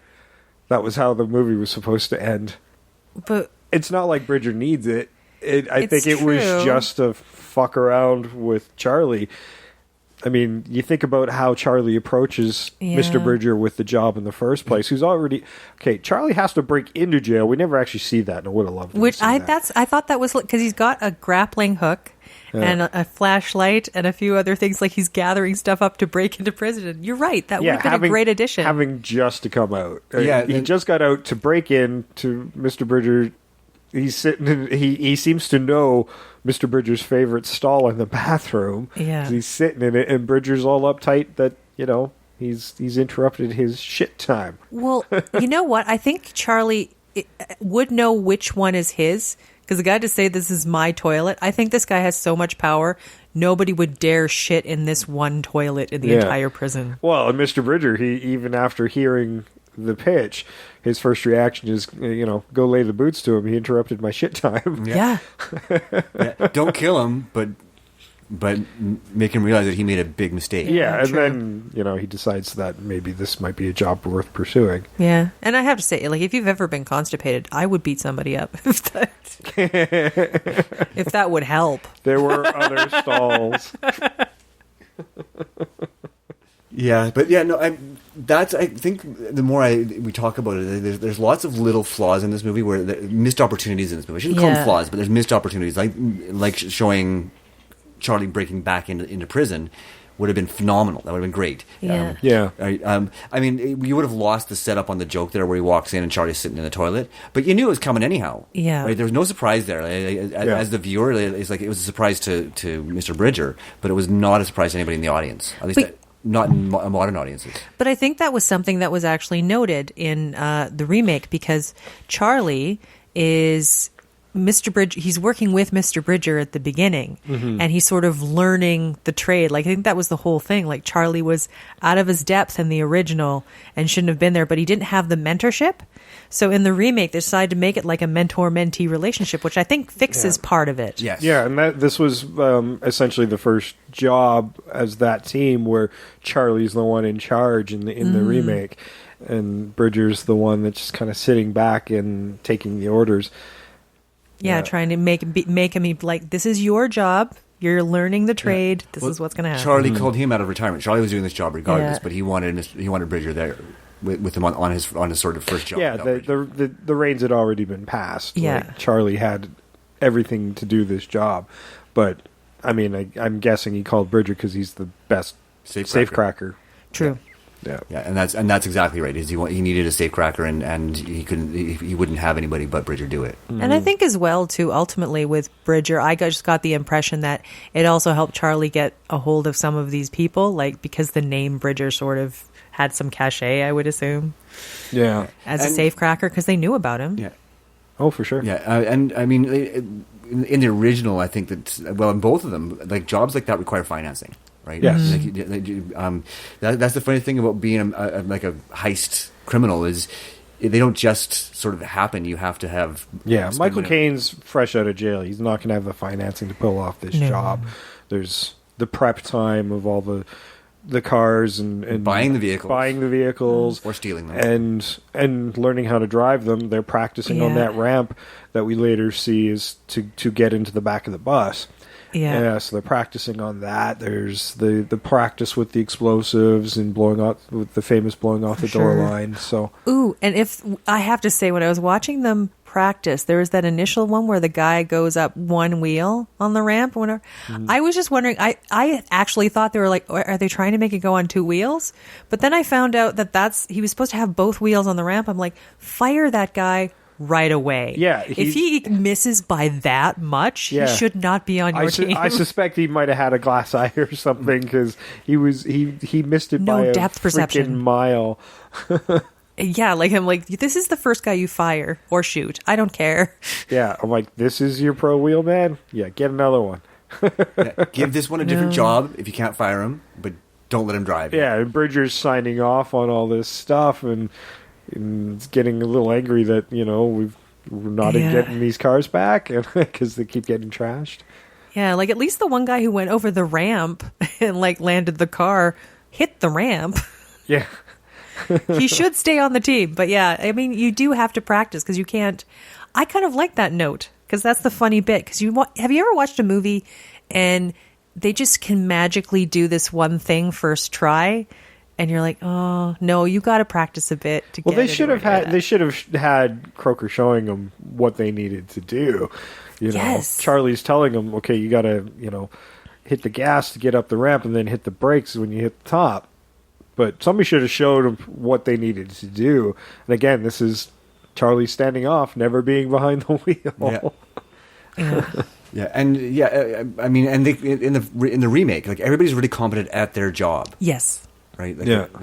That was how the movie was supposed to end. But it's not like Bridger needs it. I think it true. was just to fuck around with Charlie. I mean, you think about how Charlie approaches Mr. Bridger with the job in the first place. Who's already Charlie has to break into jail. We never actually see that, and I would have loved to see that. I thought that was because he's got a grappling hook and a flashlight and a few other things, like he's gathering stuff up to break into prison. You're right. That would have been a great addition. Having just to come out. He just got out to break in to Mr. Bridger. He's sitting. He seems to know Mr. Bridger's favorite stall in the bathroom. Yeah, he's sitting in it, and Bridger's all uptight that he's interrupted his shit time. Well, you know what? I think Charlie would know which one is his, because the guy to say this is my toilet. I think this guy has so much power. Nobody would dare shit in this one toilet in the entire prison. Well, and Mr. Bridger, he even after hearing the pitch, his first reaction is, go lay the boots to him. He interrupted my shit time. Yeah. Don't kill him, but make him realize that he made a big mistake. Yeah, and then, he decides that maybe this might be a job worth pursuing. Yeah, and I have to say, like, if you've ever been constipated, I would beat somebody up if that would help. There were other stalls. Yeah, but I think the more we talk about it, there's lots of little flaws in this movie, where missed opportunities in this movie. I shouldn't call them flaws, but there's missed opportunities, like showing Charlie breaking back into prison would have been phenomenal. That would have been great. Yeah. I mean, you would have lost the setup on the joke there, where he walks in and Charlie's sitting in the toilet, but you knew it was coming anyhow. Yeah. Right? There was no surprise there. As the viewer, it's like it was a surprise to Mr. Bridger, but it was not a surprise to anybody in the audience. At least. Not in modern audiences. But I think that was something that was actually noted in the remake, because Charlie is Mr. Bridger. He's working with Mr. Bridger at the beginning, and he's sort of learning the trade. Like, I think that was the whole thing. Like, Charlie was out of his depth in the original and shouldn't have been there, but he didn't have the mentorship. So in the remake, they decided to make it like a mentor-mentee relationship, which I think fixes part of it. Yes. Yeah, and this was essentially the first job as that team where Charlie's the one in charge in the remake, and Bridger's the one that's just kind of sitting back and taking the orders. Yeah, trying to make him like, this is your job. You're learning the trade. This is what's going to happen. Charlie called him out of retirement. Charlie was doing this job regardless, but he wanted Bridger there with him on his sort of first job. Yeah, the reins had already been passed. Yeah, like, Charlie had everything to do this job, but I mean, I'm guessing he called Bridger because he's the best safecracker. True. Yeah, and that's exactly right. Is he needed a safecracker, and he wouldn't have anybody but Bridger do it. And I think as well too, ultimately with Bridger, I just got the impression that it also helped Charlie get a hold of some of these people, like, because the name Bridger sort of had some cachet, I would assume. Yeah, as a safecracker, because they knew about him. Yeah. Oh, for sure. Yeah, and I mean, in the original, I think that in both of them, like, jobs like that require financing. Right. Yes. That's the funny thing about being like a heist criminal, is they don't just sort of happen. You have to have. Yeah, Michael Caine's fresh out of jail. He's not going to have the financing to pull off this job. There's the prep time of all the the cars and buying the vehicles, or stealing them, and learning how to drive them. They're practicing on that ramp that we later see is to get into the back of the bus. Yeah. So they're practicing on that. There's the practice with the explosives and blowing off with the famous blowing off the door line. So and if I have to say, when I was watching them practice, there was that initial one where the guy goes up one wheel on the ramp or whatever. I was just wondering, I actually thought they were like, are they trying to make it go on two wheels? But then I found out that he was supposed to have both wheels on the ramp. I'm like, fire that guy right away. Yeah, if he misses by that much, he should not be on your team. I suspect he might have had a glass eye or something, because he missed it by depth a perception. freaking mile. Yeah, I'm like, this is the first guy you fire or shoot. I don't care. Yeah, I'm like, this is your pro wheel man? Yeah, get another one. Give this one a different job if you can't fire him, but don't let him drive. Yeah, and Bridger's signing off on all this stuff, and it's getting a little angry that, we're not getting these cars back because they keep getting trashed. Yeah, at least the one guy who went over the ramp and landed the car hit the ramp. Yeah. He should stay on the team. But yeah, I mean, you do have to practice because you can't. I kind of like that note because that's the funny bit. Because have you ever watched a movie and they just can magically do this one thing first try? And you're like, oh no, you got to practice a bit to get. Well, they should have had Croker showing them what they needed to do. Yes. Charlie's telling them, okay, you got to hit the gas to get up the ramp, and then hit the brakes when you hit the top. But somebody should have showed them what they needed to do. And again, this is Charlie standing off, never being behind the wheel. Yeah, and I mean, and they, in the remake, everybody's really competent at their job. Yes. Right.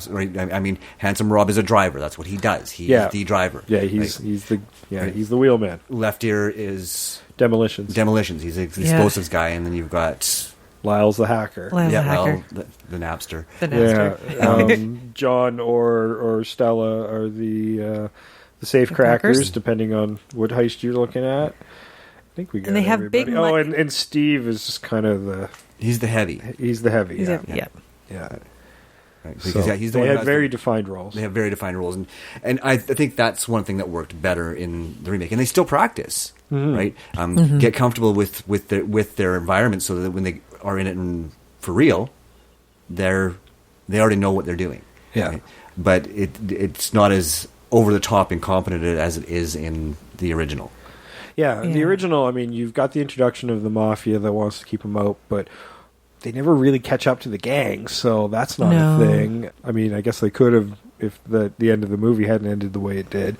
Right. I mean, Handsome Rob is a driver. That's what he does. He's the driver. Yeah. He's the wheelman. Left ear is demolitions. He's the explosives guy, and then you've got Lyle's the hacker. The Napster. The Napster. Yeah. John or Stella are the safecrackers, depending on what heist you're looking at. I think we got. And they have everybody. big. And Steve is just kind of He's the heavy. He's the heavy. Yeah. Right, because he's the they one had very defined roles. They have very defined roles, and I think that's one thing that worked better in the remake. And they still practice, right? Get comfortable with their environment, so that when they are in it for real, they already know what they're doing. Yeah, right? But it's not as over the top incompetent as it is in the original. Yeah, the original. I mean, you've got the introduction of the mafia that wants to keep them out, but they never really catch up to the gang, so that's not a thing. I mean, I guess they could have if the end of the movie hadn't ended the way it did,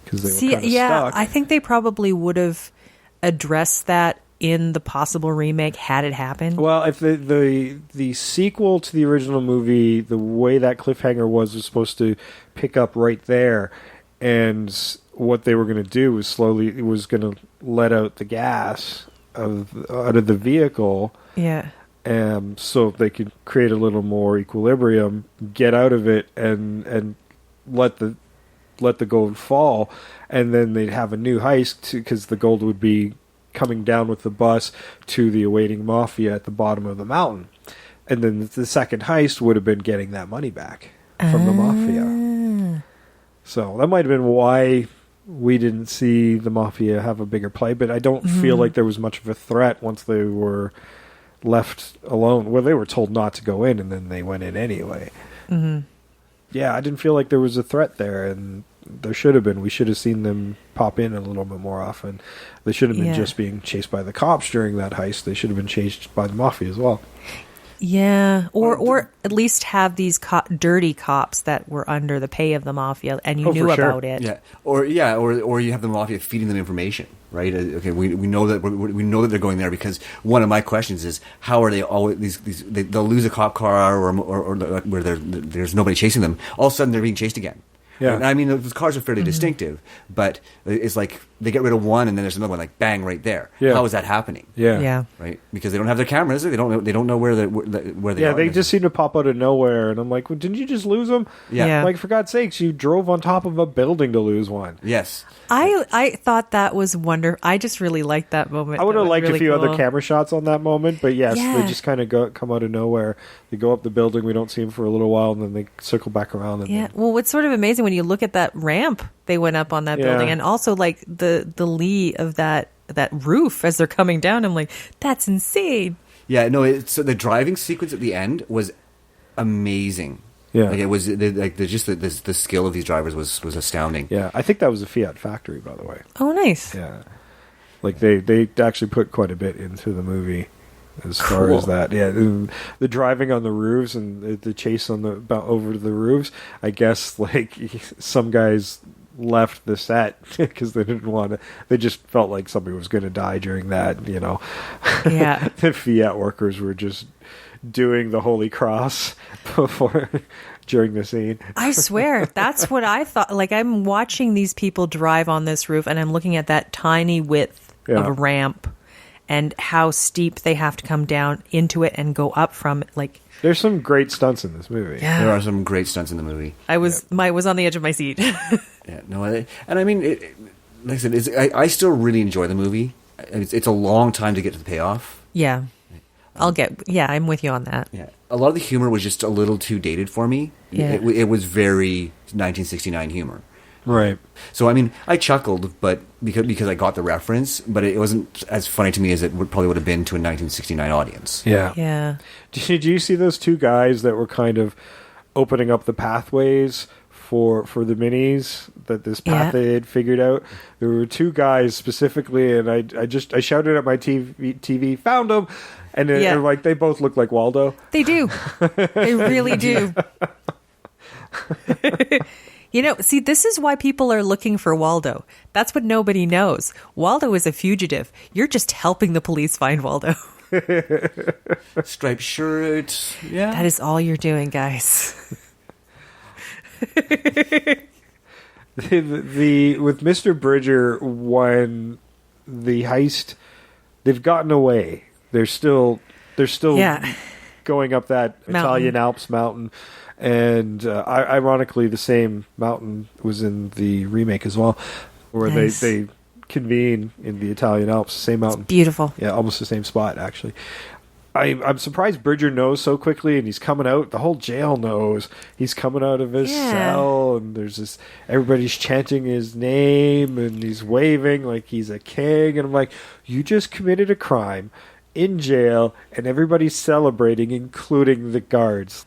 because they were kind of stuck. I think they probably would have addressed that in the possible remake had it happened. Well, if the sequel to the original movie, the way that cliffhanger was supposed to pick up right there, and what they were going to do was going to let out the gas out of the vehicle. Yeah. So they could create a little more equilibrium, get out of it, and let the gold fall, and then they'd have a new heist because the gold would be coming down with the bus to the awaiting mafia at the bottom of the mountain, and then the second heist would have been getting that money back from the mafia. So that might have been why we didn't see the mafia have a bigger play, but I don't feel like there was much of a threat once they were left alone. Well, they were told not to go in, and then they went in anyway. Yeah, I didn't feel like there was a threat there, and there should have been. We should have seen them pop in a little bit more often. They should have been just being chased by the cops during that heist. They should have been chased by the mafia as well. Yeah, or at least have these dirty cops that were under the pay of the mafia, and you knew about it. Yeah, or you have the mafia feeding them information, right? Okay, we know that we know that they're going there because one of my questions is how are they always they'll lose a cop car or where there's nobody chasing them. All of a sudden they're being chased again. Yeah, and I mean those cars are fairly distinctive, but it's like they get rid of one and then there's another one, like bang right there. Yeah. How is that happening? Yeah. Right, because they don't have their cameras. They don't know where they Yeah, are. they just seem to pop out of nowhere, and I'm like, well, didn't you just lose them? Yeah. Like, for God's sakes, you drove on top of a building to lose one. Yes. I thought that was wonderful. I just really liked that moment. I would That have was liked really a few cool. other camera shots on that moment, but yes, Yeah. they just kind of come out of nowhere. They go up the building, we don't see them for a little while, and then they circle back around. And Yeah, then, well, what's sort of amazing when you look at that ramp they went up on that Yeah. building, and also like the lee of that roof as they're coming down. I'm like, that's insane. Yeah, no. So the driving sequence at the end was amazing. Yeah. Like it was the skill of these drivers was astounding. yeah, I think that was a Fiat factory, by the way. Oh, nice. Yeah, like they actually put quite a bit into the movie as far as that. Yeah, the driving on the roofs and the chase on over the roofs. I guess like some guys left the set because they didn't want to. They just felt like somebody was going to die during that. You know, Yeah. the Fiat workers were just doing the Holy Cross during the scene. I swear, that's what I thought. Like, I'm watching these people drive on this roof, and I'm looking at that tiny width Yeah. of a ramp and how steep they have to come down into it and go up from it. Like, There's some great stunts in this movie. yeah. There are some great stunts in the movie. I was on the edge of my seat. Yeah, no, and I mean, like I said, I still really enjoy the movie. It's a long time to get to the payoff. Yeah. I'm with you on that. Yeah, a lot of the humor was just a little too dated for me. Yeah. It was very 1969 humor. Right. So I mean, I chuckled, but because I got the reference, but it wasn't as funny to me as it probably would have been to a 1969 audience. Yeah. Yeah. Did you see those two guys that were kind of opening up the pathways for the minis, that this path Yeah. they had figured out? There were two guys specifically, and I shouted at my TV, found them, and then Yeah. they're like, they both look like Waldo. They do. They really do. You know, see, this is why people are looking for Waldo. That's what nobody knows. Waldo is a fugitive. You're just helping the police find Waldo. Striped shirt, yeah. That is all you're doing, guys. With Mr. Bridger, when the heist, they've gotten away. They're still Yeah. going up that Italian Alps mountain, and ironically, the same mountain was in the remake as well, where Nice. they convene in the Italian Alps. Same mountain, Beautiful. yeah, almost the same spot actually. I'm surprised Bridger knows so quickly, and he's coming out. The whole jail knows he's coming out of his Yeah. cell, and there's this. Everybody's chanting his name, and he's waving like he's a king. And I'm like, you just committed a crime in jail, and everybody's celebrating, including the guards.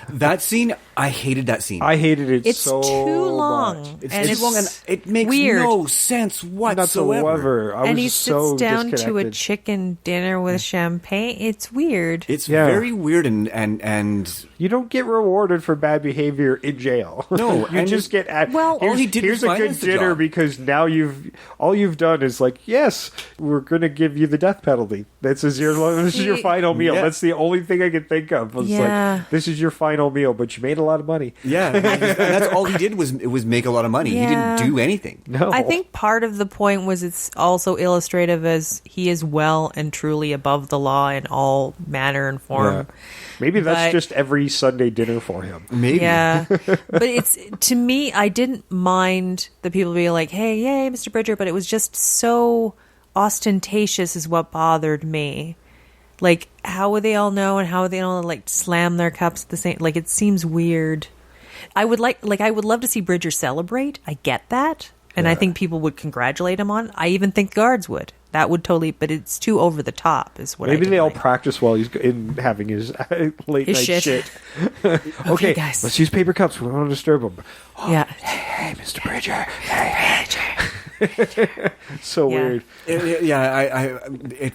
That scene, I hated that scene. I hated it It's so too long. much. It's and too long, and it makes weird. no sense whatsoever. Whatsoever. I was And he just sits so down to a disconnected. chicken dinner with champagne. It's weird. It's Yeah. very weird, and You don't get rewarded for bad behavior in jail. No, you and just get at. Well, all he did here's was a good finance the dinner job. because now all you've done is like, yes, we're going to give you the death penalty. This is your See- final meal. Yeah. That's the only thing I can think of. It's Yeah. like, this is your final meal, but you made a lot of money. yeah, and that's all he did was make a lot of money. Yeah. He didn't do anything. No, I think part of the point was it's also illustrative as he is well and truly above the law in all manner and form. Yeah. Maybe that's But- just every Sunday dinner for him. Maybe. Yeah. But it's, to me, I didn't mind the people being like, hey, yay, Mr. Bridger, but it was just so ostentatious is what bothered me. Like, how would they all know, and how would they all like slam their cups at the same? Like, it seems weird. I would I would love to see Bridger celebrate. I get that, and I think people would congratulate him on. I even think guards would. That would totally, but it's too over the top. Is what Maybe I they all like. practice while he's in having his late His night shit. shit. Okay, guys. let's use paper cups. We don't want to disturb him. Yeah. Hey, Mr. Bridger. Hey, so Yeah. weird.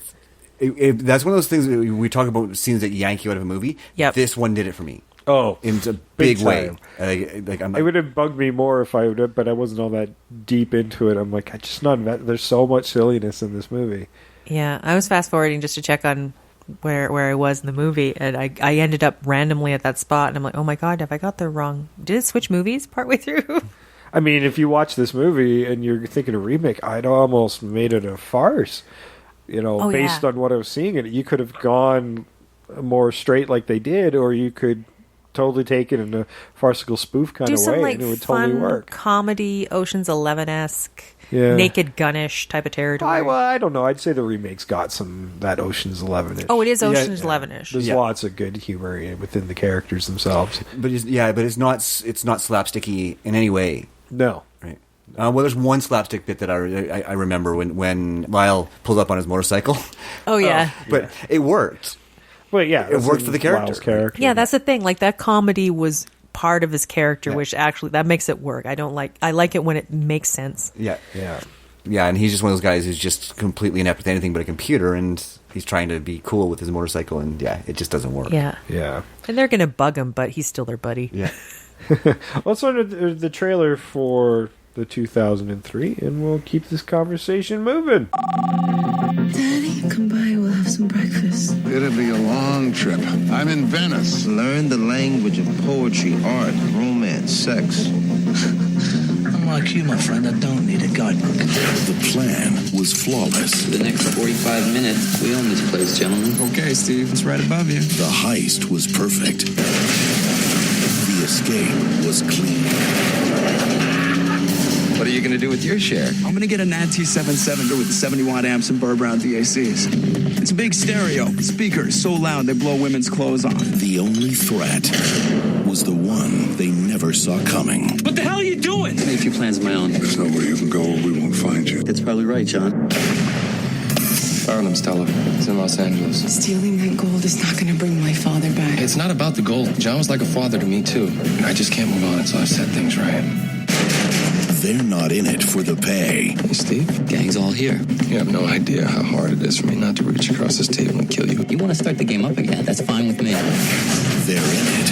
That's one of those things that we talk about scenes that yank you out of a movie. Yep. This one did it for me Oh, in a big way. time. I'm It would have bugged me more if I would have, but I wasn't all that deep into it. I'm like, I just not. There's so much silliness in this movie. Yeah, I was fast forwarding just to check on where I was in the movie, and I ended up randomly at that spot, and I'm like, oh my god, have I got the wrong? Did it switch movies partway through? I mean, if you watch this movie and you're thinking a remake, I'd almost made it a farce. Based on what I was seeing in it. You could have gone more straight like they did, or you could totally take it in a farcical spoof kind of way, and it would totally work. Comedy, Ocean's 11-esque, Naked Gun-ish type of territory. I don't know. I'd say the remake's got that Ocean's 11-ish. Oh, it is Ocean's 11-ish. There's lots of good humor within the characters themselves. But it's not slapsticky in any way. No. Right. Well, there's one slapstick bit that I remember when Lyle pulled up on his motorcycle. Oh, yeah. But it worked. Well, yeah. It worked for the character. Yeah, that's the thing. Like, that comedy was part of his character, which actually, that makes it work. I like it when it makes sense. Yeah. Yeah, and he's just one of those guys who's just completely inept with anything but a computer, and he's trying to be cool with his motorcycle, and it just doesn't work. Yeah. And they're going to bug him, but he's still their buddy. Yeah. Let's start the trailer for the 2003, and we'll keep this conversation moving. Daddy, come by. We'll have some breakfast. It'll be a long trip. I'm in Venice. Learn the language of poetry, art, romance, sex. Unlike you, my friend, I don't need a guidebook. The plan was flawless. For the next 45 minutes, we own this place, gentlemen. Okay, Steve, it's right above you. The heist was perfect. The escape was clean. What are you going to do with your share? I'm going to get a NAD T77 with 70-watt amps and burr brown DACs. It's a big stereo. Speakers so loud they blow women's clothes off. The only threat was the one they never saw coming. What the hell are you doing? I made a few plans of my own. There's nowhere you can go where we won't find you. That's probably right, John. Found him, Stella. It's in Los Angeles. Stealing that gold is not going to bring my father back. It's not about the gold. John was like a father to me, too. And I just can't move on until I've set things right. They're not in it for the pay. Hey, Steve? Gang's all here. You have no idea how hard it is for me not to reach across this table and kill you. You want to start the game up again? That's fine with me. They're in it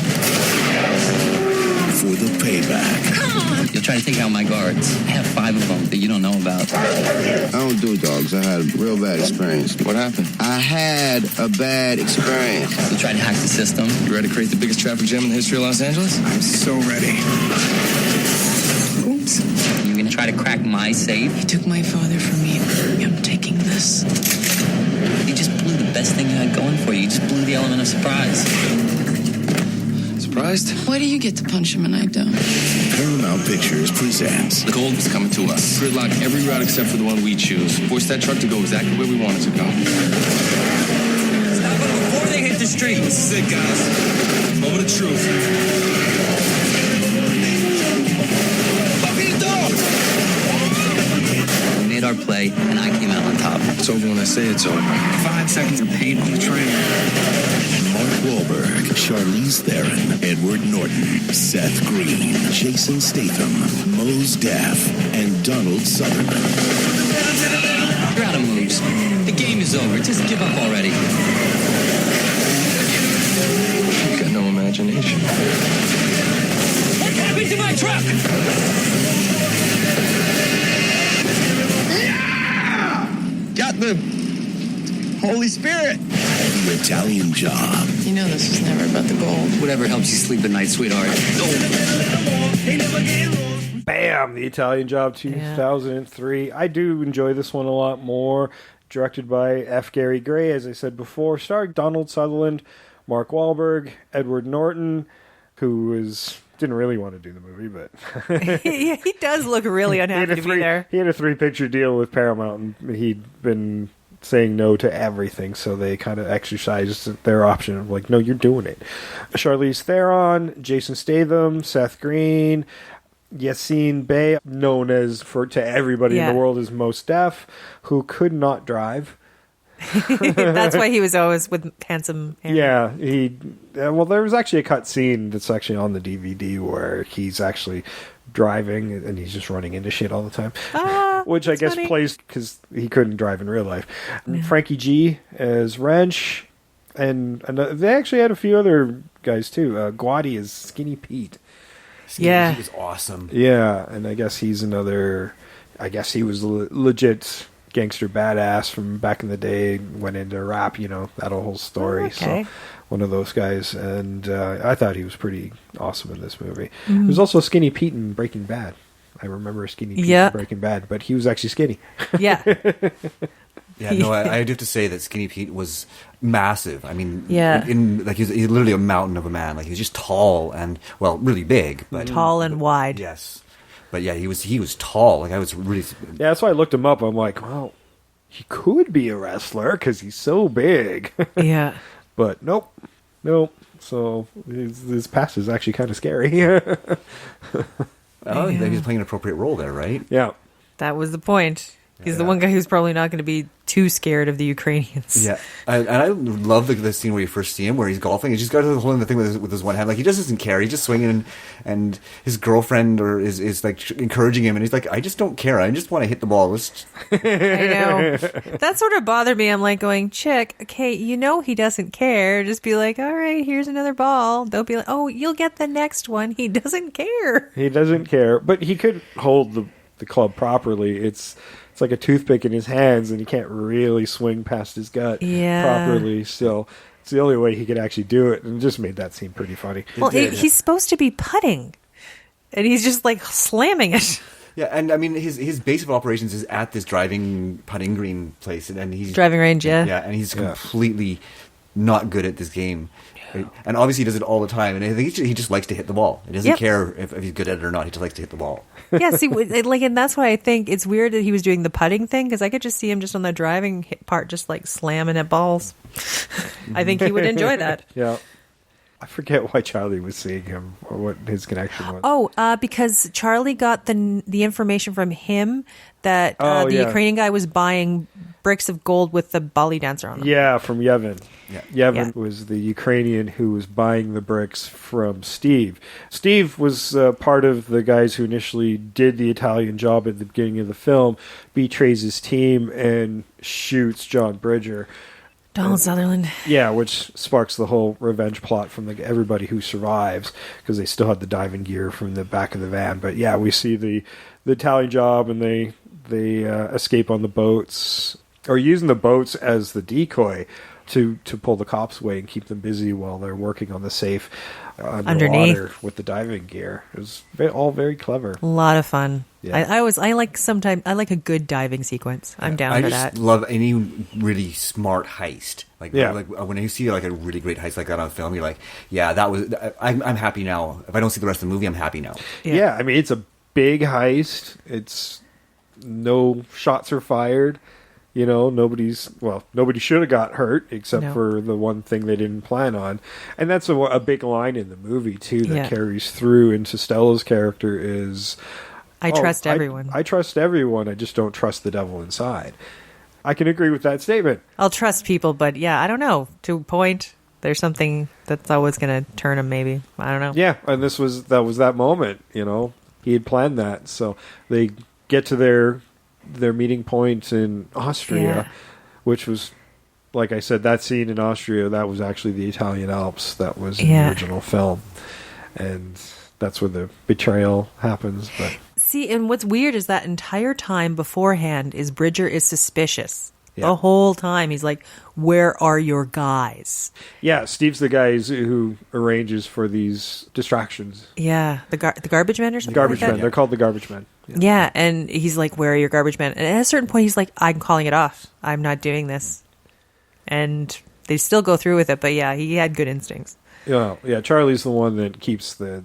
for the payback. Come on! You'll try to take out my guards. I have 5 of them that you don't know about. I don't do dogs. I had a real bad experience. What happened? I had a bad experience. You tried to hack the system? You ready to create the biggest traffic jam in the history of Los Angeles? I'm so ready. Oops. You're going to try to crack my safe? He took my father from me. I'm taking this. You just blew the best thing you had going for you. You just blew the element of surprise. Surprised? Why do you get to punch him and I don't? Paramount Pictures presents. The gold is coming to us. Gridlock every route except for the one we choose. Force that truck to go exactly where we want it to go. Stop them before they hit the street. This is it, guys. Moment of truth. We made our play, and I came out on top. It's over when I say it's over. 5 seconds of pain on the train. Mark Wahlberg, Charlize Theron, Edward Norton, Seth Green, Jason Statham, Mos Def, and Donald Sutherland. You're out of moves. The game is over. Just give up already. You've got no imagination. What happened to my truck? Got the Holy Spirit. The Italian Job. You know this was never about the gold. Whatever helps you sleep at night, sweetheart. Bam! The Italian Job 2003. Yeah. I do enjoy this one a lot more. Directed by F. Gary Gray, as I said before. Starring Donald Sutherland, Mark Wahlberg, Edward Norton, who didn't really want to do the movie, but... Yeah, he does look really unhappy to be there. He had a 3-picture deal with Paramount, and he'd been saying no to everything, so they kind of exercised their option of like, no, you're doing it. Charlize Theron, Jason Statham, Seth Green, Yassine Bey, known as to everybody in the world as Mos Def, who could not drive. That's why he was always with handsome hair. Yeah, well, there was actually a cut scene that's actually on the DVD where he's actually driving and he's just running into shit all the time. Which I guess plays because he couldn't drive in real life. Yeah. Frankie G as Wrench, and they actually had a few other guys too. Guadi is Skinny Pete. Skinny Pete is awesome. Yeah, and I guess he's another. I guess he was legit gangster badass from back in the day. Went into rap, that whole story. Okay. So one of those guys, and I thought he was pretty awesome in this movie. Mm-hmm. There's also Skinny Pete in Breaking Bad. I remember Skinny Pete Yeah. from Breaking Bad, but he was actually skinny. Yeah. Yeah, no, I do have to say that Skinny Pete was massive. I mean, Yeah. like he's literally a mountain of a man. Like he was just tall and really big, but Tall and wide. Yes, but yeah, he was tall. Like I was really. Yeah, that's why I looked him up. I'm like, well, he could be a wrestler because he's so big. Yeah. But nope. So his past is actually kind of scary. Oh, he's playing an appropriate role there, right? Yeah. That was the point. He's the one guy who's probably not going to be too scared of the Ukrainians. Yeah, and I love the scene where you first see him, where he's golfing. He's just got holding the thing with his one hand, like he just doesn't care. He's just swinging, and his girlfriend is like encouraging him, and he's like, "I just don't care. I just want to hit the ball." I know. That sort of bothered me. I'm like going, chick, okay, he doesn't care. Just be like, all right, here's another ball. They'll be like, oh, you'll get the next one. He doesn't care. He doesn't care, but he could hold the club properly. It's like a toothpick in his hands, and he can't really swing past his gut properly. So it's the only way he could actually do it, and it just made that seem pretty funny. Well, he's supposed to be putting, and he's just like slamming it. Yeah, and I mean his base of operations is at this putting green place, and he's driving range. Yeah, and he's completely not good at this game. Right? And obviously he does it all the time, and I think he just likes to hit the ball. He doesn't care if he's good at it or not. He just likes to hit the ball. Yeah, see, and that's why I think it's weird that he was doing the putting thing, because I could just see him just on the driving part, just like slamming at balls. I think he would enjoy that. Yeah. I forget why Charlie was seeing him or what his connection was. Oh, because Charlie got the information from him that the Ukrainian guy was buying bricks of gold with the Bali dancer on them. Yeah, from Yevon. Yeah. Yevon was the Ukrainian who was buying the bricks from Steve. Steve was part of the guys who initially did the Italian job at the beginning of the film, betrays his team and shoots John Bridger. Donald Sutherland. Yeah, which sparks the whole revenge plot from everybody who survives, because they still had the diving gear from the back of the van. But yeah, we see the Italian job, and they escape on the boats, or using the boats as the decoy to pull the cops away and keep them busy while they're working on the safe underwater with the diving gear. It was all very clever. A lot of fun. Yeah. I like a good diving sequence. I'm down for that. I just love any really smart heist. Like when you see like a really great heist like that on film, you're like, yeah, that was. I'm happy now. If I don't see the rest of the movie, I'm happy now. Yeah, I mean, it's a big heist. It's no shots are fired. Nobody should have got hurt except for the one thing they didn't plan on. And that's a big line in the movie, too, that carries through into Stella's character is... I trust everyone. I trust everyone. I just don't trust the devil inside. I can agree with that statement. I'll trust people, but yeah, I don't know. To a point, there's something that's always going to turn him, maybe. I don't know. Yeah, and that was that moment, He had planned that. So they get to their meeting point in Austria, which was, like I said, that scene in Austria, that was actually the Italian Alps. That was in the original film. And that's where the betrayal happens. But see, and what's weird is that entire time beforehand is Bridger is suspicious. The whole time he's like, where are your guys? Yeah, Steve's the guy who arranges for these distractions. Yeah, the garbage men or something. Garbage like men. that? They're called the garbage men. Yeah, and he's like, where are your garbage men? And at a certain point, he's like, I'm calling it off. I'm not doing this. And they still go through with it, but yeah, he had good instincts. Yeah, Charlie's the one that keeps the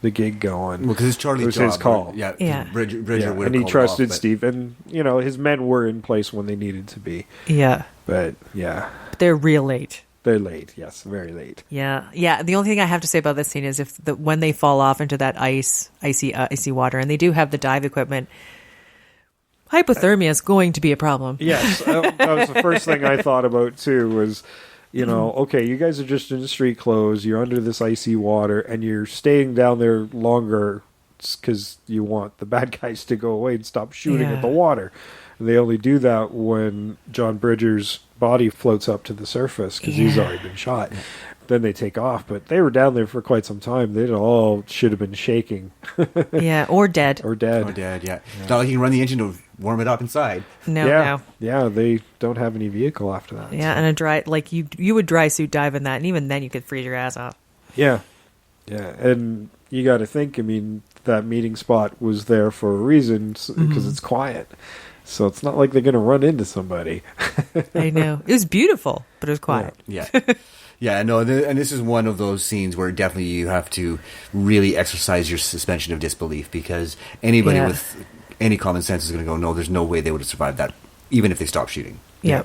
gig going. Well, because it's Charlie's it was job. his call. Yeah. Bridger would and he called trusted off, Steve, and his men were in place when they needed to be. Yeah, but yeah, they're real late. They're late. Yes, very late. Yeah. The only thing I have to say about this scene is when they fall off into that icy water, and they do have the dive equipment. Hypothermia is going to be a problem. Yes, that was the first thing I thought about too. Was okay, you guys are just in the street clothes. You're under this icy water, and you're staying down there longer because you want the bad guys to go away and stop shooting at the water. And they only do that when John Bridger's body floats up to the surface because he's already been shot. Then they take off, but they were down there for quite some time. They all should have been shaking. Or dead. Or dead. It's not like you can run the engine to warm it up inside. No. Yeah, they don't have any vehicle after that. Yeah, and a dry, like you would dry suit dive in that, and even then you could freeze your ass off. Yeah. And you got to think, I mean, that meeting spot was there for a reason, because it's quiet. So it's not like they're going to run into somebody. I know. It was beautiful, but it was quiet. Yeah. Yeah, no, and this is one of those scenes where definitely you have to really exercise your suspension of disbelief, because anybody with any common sense is going to go, no, there's no way they would have survived that, even if they stopped shooting. Yeah.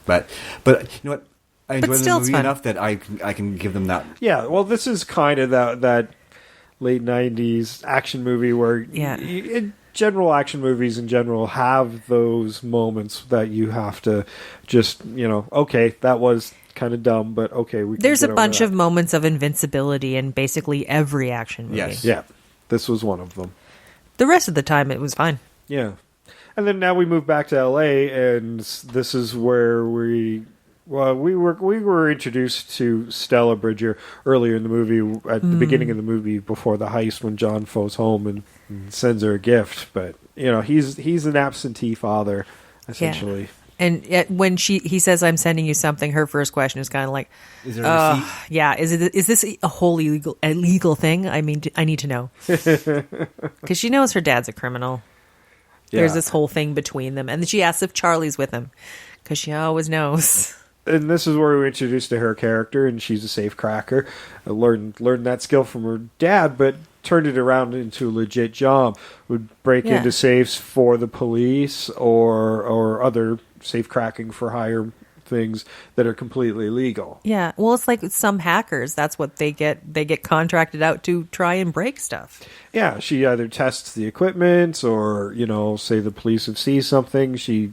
But you know what? I enjoy still, the movie enough that I can give them that. Yeah, well, this is kind of that late 90s action movie where general action movies in general have those moments that you have to just, okay, that was kind of dumb, but okay. There's a bunch of moments of invincibility in basically every action movie. Yes. Yeah, this was one of them. The rest of the time, it was fine. Yeah. And then now we move back to LA, and this is where we were introduced to Stella Bridger earlier in the movie, at the beginning of the movie, before the heist, when John phones home and sends her a gift. But he's an absentee father, essentially. Yeah. And when he says, "I'm sending you something," her first question is kind of like, "Is there a receipt?" Yeah, is this a whole illegal thing? I mean, I need to know, because she knows her dad's a criminal. Yeah. There's this whole thing between them, and she asks if Charlie's with him, because she always knows. And this is where we're introduced to her character, and she's a safe cracker. Learned that skill from her dad, but turned it around into a legit job. Would break into safes for the police or other safe cracking for hire things that are completely legal. Yeah, well, it's like some hackers. That's what they get. They get contracted out to try and break stuff. Yeah, she either tests the equipment or, say the police have seized something, she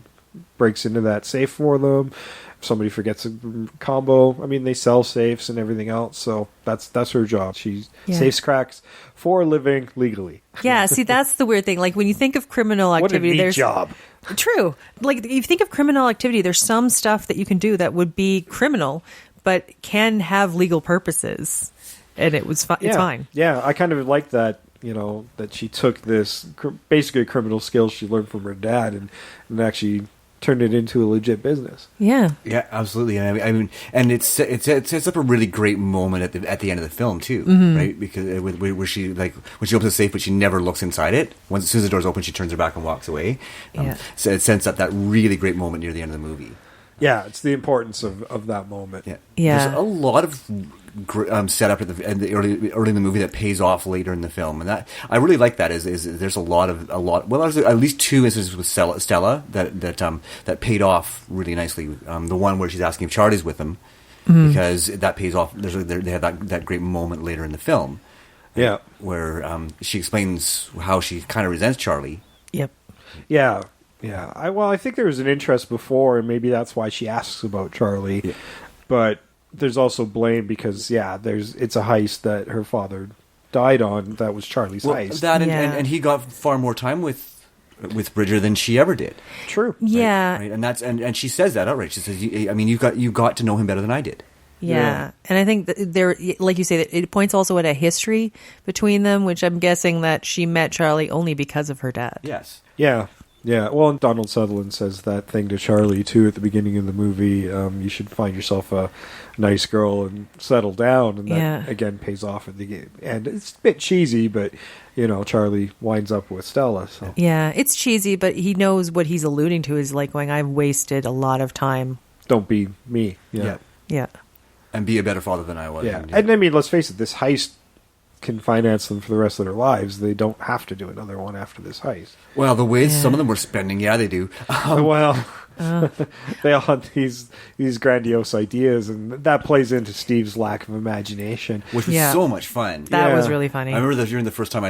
breaks into that safe for them. If somebody forgets a combo, I mean, they sell safes and everything else, so that's her job. She safes cracks for a living legally. Yeah, see, that's the weird thing. Like, when you think of criminal activity, what a neat job. True. Like, if you think of criminal activity, there's some stuff that you can do that would be criminal, but can have legal purposes, and it's fine. Yeah, I kind of like that. That she took this basically criminal skills she learned from her dad and actually turned it into a legit business. Yeah. Yeah, absolutely. And I mean, and it sets up a really great moment at the end of the film too, right? Because where she, like, when she opens the safe, but she never looks inside it. As soon as the door's open, she turns her back and walks away. So it sets up that really great moment near the end of the movie. Yeah, it's the importance of that moment. Yeah. There's a lot of setup at early in the movie that pays off later in the film, and that I really like. That is there's a lot. Well, there's at least two instances with Stella that paid off really nicely. The one where she's asking if Charlie's with them, because that pays off. They have that great moment later in the film. Yeah, where she explains how she kind of resents Charlie. Yep. Yeah. Yeah, I think there was an interest before, and maybe that's why she asks about Charlie. Yeah. But there's also blame because, it's a heist that her father died on. That was Charlie's heist. That and he got far more time with Bridger than she ever did. True. Yeah, right? And that's and she says that outright. She says, "I mean, you got to know him better than I did." Yeah, and I think that there, like you say, that it points also at a history between them, which I'm guessing that she met Charlie only because of her dad. Yes. Yeah. Yeah, well, Donald Sutherland says that thing to Charlie, too, at the beginning of the movie. You should find yourself a nice girl and settle down. And that, again, pays off at the end. It's a bit cheesy, but, Charlie winds up with Stella. So. Yeah, it's cheesy, but he knows what he's alluding to is like going, I've wasted a lot of time. Don't be me. Yeah. And be a better father than I was. Yeah, and I mean, let's face it, this heist can finance them for the rest of their lives. They don't have to do another one after this heist. Well, the way some of them were spending, they do. They all have these grandiose ideas, and that plays into Steve's lack of imagination, which was so much fun. That was really funny. I remember during the first time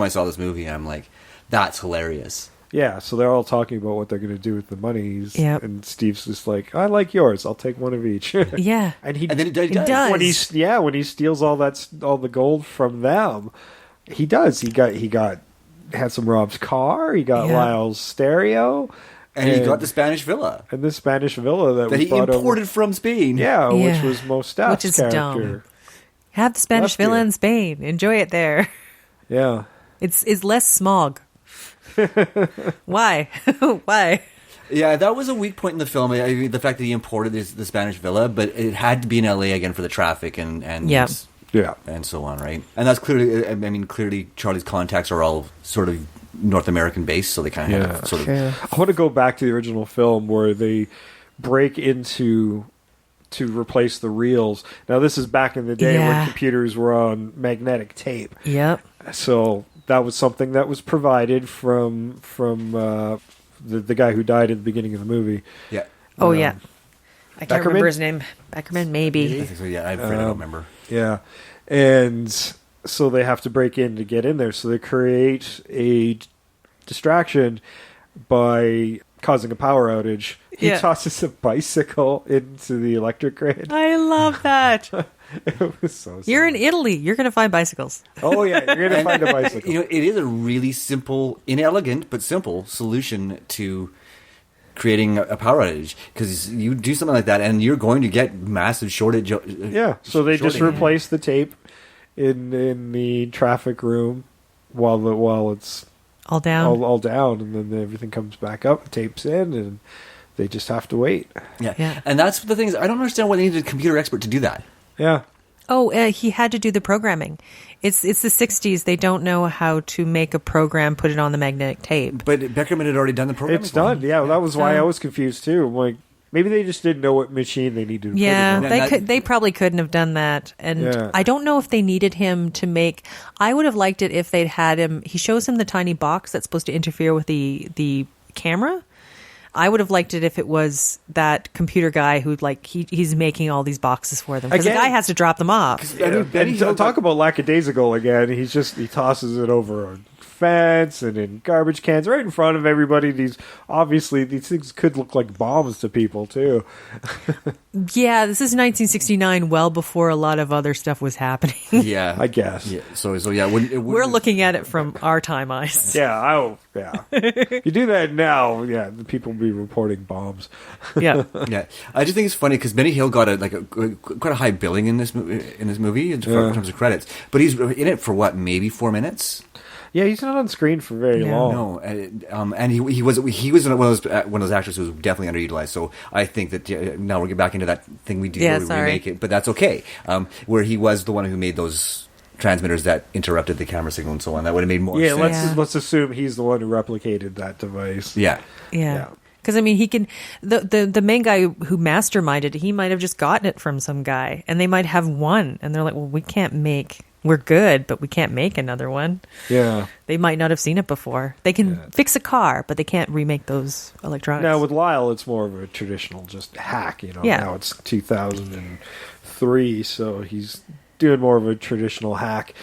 I saw this movie, I'm like, that's hilarious. Yeah, so they're all talking about what they're going to do with the monies, and Steve's just like, "I like yours. I'll take one of each." Yeah, and then he does. When he steals all the gold from them, he does. He had some Rob's car. He got Lyle's stereo, and he got the Spanish villa. And the Spanish villa that he imported from Spain. Yeah, which was Mostaf's which is character. Dumb. Have the Spanish villa in Spain. Enjoy it there. Yeah, it's less smog. Why? Why? Yeah, that was a weak point in the film. The fact that he imported the Spanish villa, but it had to be in LA again for the traffic and Yeah. And so on, right? And that's clearly, I mean, clearly Charlie's contacts are all sort of North American based, so they kind of have sort of... I want to go back to the original film where they break into to replace the reels. Now, this is back in the day when computers were on magnetic tape. Yep. So that was something that was provided from the guy who died at the beginning of the movie. Yeah. Oh, yeah. I can't Beckerman? remember his name. Beckerman, maybe. I think so, yeah. I'm afraid I don't remember. Yeah. And so they have to break in to get in there. So they create a distraction by causing a power outage. He tosses a bicycle into the electric grid. I love that. It was so You're in Italy. You're going to find bicycles. Oh, yeah. You're going to find a bicycle. You know, it is a really simple, inelegant, but simple solution to creating a power outage, because you do something like that and you're going to get massive shortage. Yeah, so they just replace the tape in the traffic room while it's all down, all down, and then everything comes back up. The tape's in, and they just have to wait. Yeah. And that's the thing. I don't understand why they needed a computer expert to do that. Yeah. Oh, he had to do the programming. It's the 60s. They don't know how to make a program, put it on the magnetic tape. But Beckerman had already done the programming. It's done. Yeah, that was why I was confused too. I'm like, maybe they just didn't know what machine they needed to put it on. They probably couldn't have done that. And I don't know if they needed him to make... I would have liked it if they'd had him... He shows him the tiny box that's supposed to interfere with the camera. I would have liked it if it was that computer guy who, like, he's making all these boxes for them. Because the guy has to drop them off. Talk about lackadaisical again. He tosses it over a fence and in garbage cans right in front of everybody. These things could look like bombs to people too. Yeah, this is 1969, well before a lot of other stuff was happening. Yeah, I guess. Yeah. So yeah, we're looking at it from our time eyes. Yeah, you do that now, the people will be reporting bombs. Yeah. Yeah. I just think it's funny because Benny Hill got quite a high billing in this movie in terms of credits, but he's in it for maybe 4 minutes. Yeah, he's not on screen for very long. No, and he was one of those actors who was definitely underutilized. So I think that now we'll get back into that thing we do where we remake it, but that's okay. Where he was the one who made those transmitters that interrupted the camera signal and so on. That would have made more sense. Let's assume he's the one who replicated that device. Yeah. Because I mean, he can. The main guy who masterminded it, he might have just gotten it from some guy, and they might have one, and they're like, "Well, we can't make. We're good, but we can't make another one." Yeah, they might not have seen it before. They can fix a car, but they can't remake those electronics. Now with Lyle, it's more of a traditional just hack. Now it's 2003, so he's doing more of a traditional hack.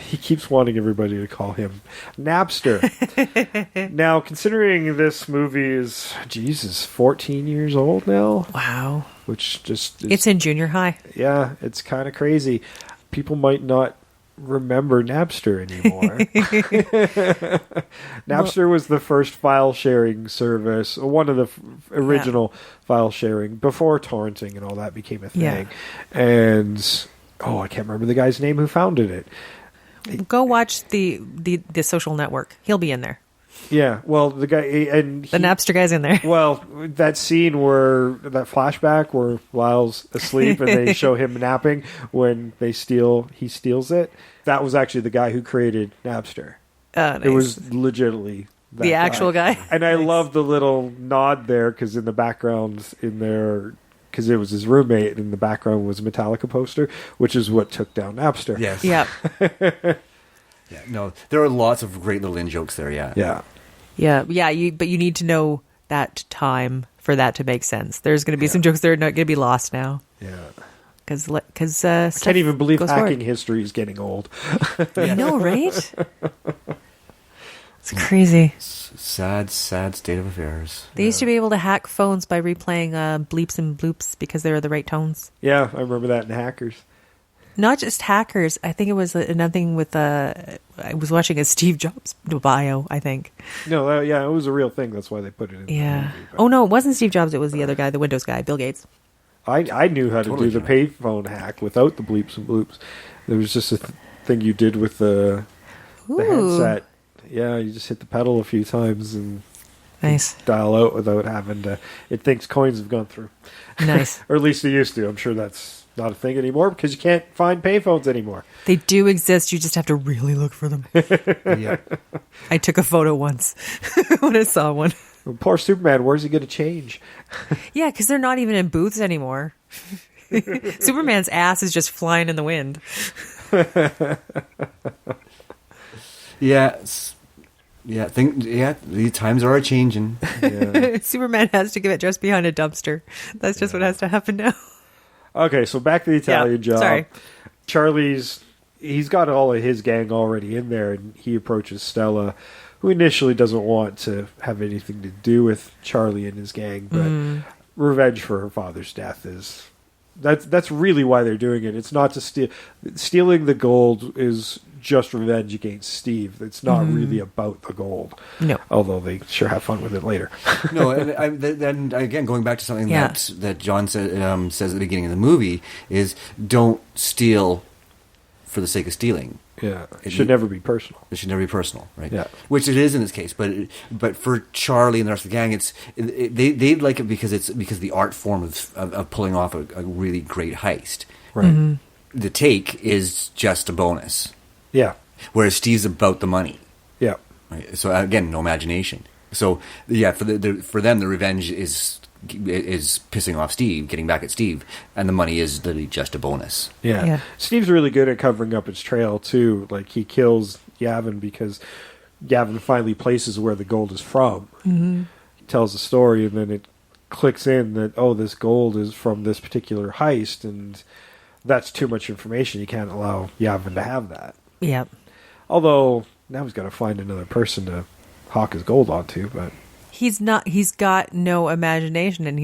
He keeps wanting everybody to call him Napster. Now, considering this movie is, 14 years old now. Wow. Which just... It's in junior high. Yeah, it's kind of crazy. People might not remember Napster anymore. Napster was the first file sharing service, one of the original file sharing, before torrenting and all that became a thing. Yeah. And... I can't remember the guy's name who founded it. Go watch the Social Network. He'll be in there. Yeah, well, the guy and the Napster guy's in there. Well, that scene that flashback where Lyle's asleep and they show him napping when he steals it. That was actually the guy who created Napster. Nice. It was legitimately the actual guy. And I love the little nod there because in the background in there. Because it was his roommate, and in the background was a Metallica poster, which is what took down Napster. Yes. Yeah. No, there are lots of great little in-jokes there, yeah. Yeah. But you need to know that time for that to make sense. There's going to be some jokes that are not going to be lost now. Yeah. Because I can't even believe hacking history is getting old. I know, right? It's crazy. Sad state of affairs. They used to be able to hack phones by replaying bleeps and bloops because they were the right tones. Yeah, I remember that in Hackers. Not just Hackers. I think it was another thing with... I was watching a Steve Jobs bio, I think. No, it was a real thing. That's why they put it in the movie, Oh, no, it wasn't Steve Jobs. It was the other guy, the Windows guy, Bill Gates. I knew how to do the payphone hack without the bleeps and bloops. There was just a thing you did with the headset. Yeah, you just hit the pedal a few times and dial out without having to... It thinks coins have gone through. Nice. Or at least it used to. I'm sure that's not a thing anymore because you can't find payphones anymore. They do exist. You just have to really look for them. Yeah. I took a photo once when I saw one. Well, poor Superman, where's he going to change? Yeah, because they're not even in booths anymore. Superman's ass is just flying in the wind. Yeah. The times are changing. Yeah. Superman has to get dressed behind a dumpster. That's just what has to happen now. Okay, so back to the Italian job. Sorry. Charlie's, he's got all of his gang already in there, and he approaches Stella, who initially doesn't want to have anything to do with Charlie and his gang, but revenge for her father's death is... That's really why they're doing it. It's not to steal. Stealing the gold is just revenge against Steve. It's not really about the gold. No. Although they sure have fun with it later. No, and then again, going back to something that John says at the beginning of the movie is don't steal for the sake of stealing. Yeah, it should never be personal. It should never be personal, right? Yeah, which it is in this case. But for Charlie and the rest of the gang, they like it because it's the art form of pulling off a really great heist. Right. Mm-hmm. The take is just a bonus. Yeah. Whereas Steve's about the money. Yeah. Right? So again, no imagination. So yeah, for them, the revenge is pissing off Steve, getting back at Steve, and the money is literally just a bonus. Yeah. Steve's really good at covering up his trail too. Like he kills Gavin because Gavin finally places where the gold is from. Mm-hmm. He tells the story, and then it clicks in that this gold is from this particular heist, and that's too much information. You can't allow Gavin to have that. Yeah. Although now he's got to find another person to hawk his gold onto, but. He's got no imagination, and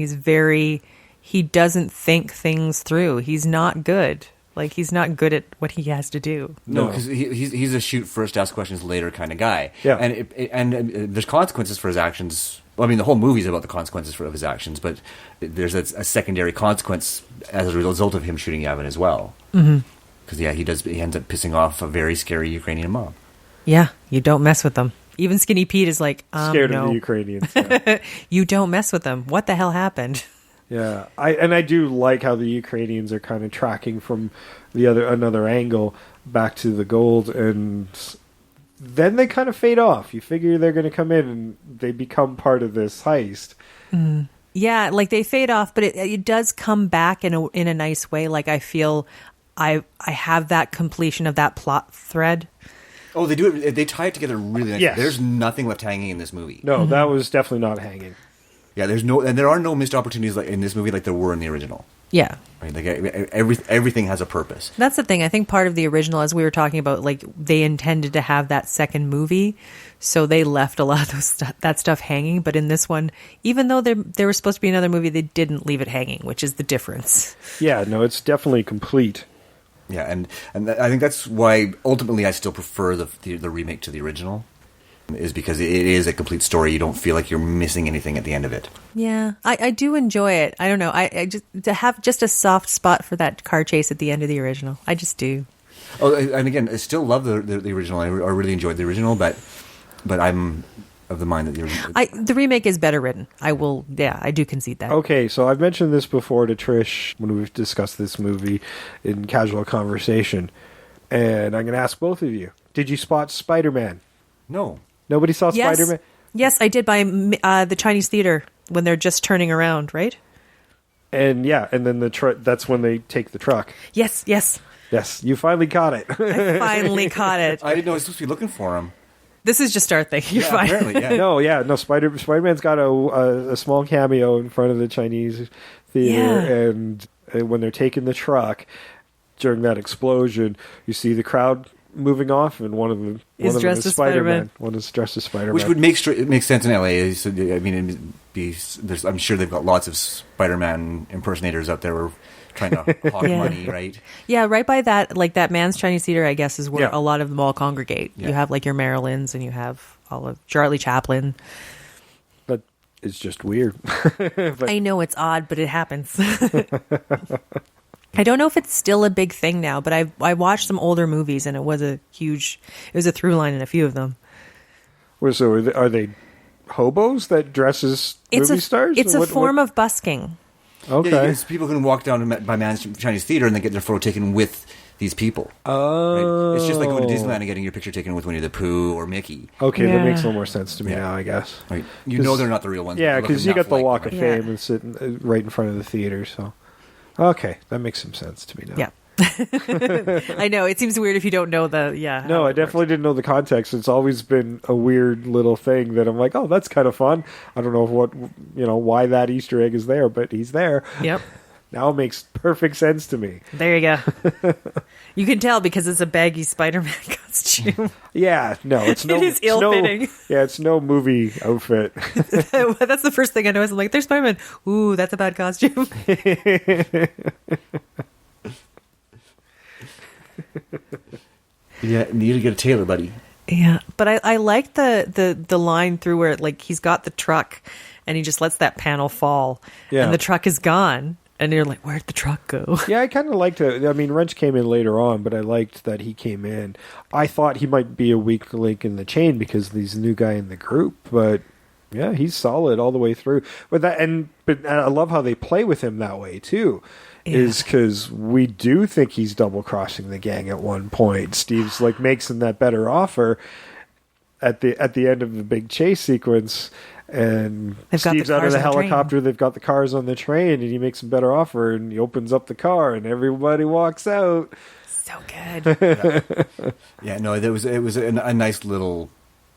he doesn't think things through. He's not good. Like, he's not good at what he has to do. No, because he's a shoot first, ask questions later kind of guy. Yeah. And there's consequences for his actions. Well, I mean, the whole movie's about the consequences of his actions, but there's a secondary consequence as a result of him shooting Yavin as well. Because, he ends up pissing off a very scary Ukrainian mob. Yeah, you don't mess with them. Even Skinny Pete is like, scared of the Ukrainians. Yeah. You don't mess with them. What the hell happened? Yeah, I do like how the Ukrainians are kind of tracking from another angle back to the gold, and then they kind of fade off. You figure they're going to come in and they become part of this heist. Mm. Yeah, like they fade off, but it does come back in a nice way. Like I feel I have that completion of that plot thread. Oh, they do it. They tie it together really nice. Yes. There's nothing left hanging in this movie. No, that was definitely not hanging. Yeah, there are no missed opportunities like in this movie like there were in the original. Yeah. Right, like everything has a purpose. That's the thing. I think part of the original, as we were talking about, like they intended to have that second movie, so they left a lot of that stuff hanging. But in this one, even though there was supposed to be another movie, they didn't leave it hanging, which is the difference. Yeah, no, it's definitely complete. Yeah, and I think that's why ultimately I still prefer the remake to the original, is because it is a complete story. You don't feel like you're missing anything at the end of it. Yeah, I do enjoy it. I don't know. I just to have just a soft spot for that car chase at the end of the original. I just do. Oh, and again, I still love the original. I really enjoyed the original, but I'm of the mind that the remake is better written. I do concede that. Okay, so I've mentioned this before to Trish when we've discussed this movie in casual conversation, and I'm going to ask both of you: did you spot Spider-Man? No. Nobody saw Spider-Man? Yes, I did by the Chinese theater when they're just turning around, right? And and then that's when they take the truck. Yes. Yes, you finally caught it. I finally caught it. I didn't know I was supposed to be looking for him. This is just our thing. You're fine. Apparently, yeah. No, Spider-Man's got a small cameo in front of the Chinese theater, and when they're taking the truck, during that explosion, you see the crowd moving off, and one of them is Spider-Man. One is dressed as Spider-Man. Which would make sense in LA. So, I mean, I'm sure they've got lots of Spider-Man impersonators out there who are trying to hawk money, right? Yeah, right by that, like that Man's Chinese Theater, I guess, is where a lot of them all congregate. Yeah. You have like your Marilyns, and you have all of Charlie Chaplin. But it's just weird. I know it's odd, but it happens. I don't know if it's still a big thing now, but I watched some older movies, and it was a through line in a few of them. So are they hobos that dress as movie stars? It's a form of busking. Okay. Yeah, it's people can walk down by Man's Chinese Theater and then get their photo taken with these people. Oh. Right? It's just like going to Disneyland and getting your picture taken with Winnie the Pooh or Mickey. Okay, that makes a little more sense to me now, I guess. Right. You know they're not the real ones. Yeah, because you got the Walk of Yeah. Fame and sitting right in front of the theater, so... Okay, that makes some sense to me now. Yeah. I know, it seems weird if you don't know the... Yeah. No, I definitely didn't know the context. It's always been a weird little thing that I'm like, oh, that's kind of fun. I don't know why that Easter egg is there, but he's there. Yep. Now it makes perfect sense to me. There you go. You can tell because it's a baggy Spider-Man costume. Yeah, no, it's no... It is ill-fitting. It's no movie outfit. That's the first thing I noticed. I'm like, there's Spider-Man. Ooh, that's a bad costume. Yeah, you need to get a tailor, buddy. Yeah, but I like the line through where like he's got the truck and he just lets that panel fall and the truck is gone. And you're like, where'd the truck go? Yeah, I kind of liked it. I mean, Wrench came in later on, but I liked that he came in. I thought he might be a weak link in the chain because he's a new guy in the group, but yeah, he's solid all the way through. But I love how they play with him that way too. Yeah. Is because we do think he's double crossing the gang at one point. Steve's like makes him that better offer at the end of the big chase sequence. And Steve's out of the helicopter. They've got the cars on the train, and he makes a better offer, and he opens up the car, and everybody walks out. So good. Yeah, no, it was a nice little...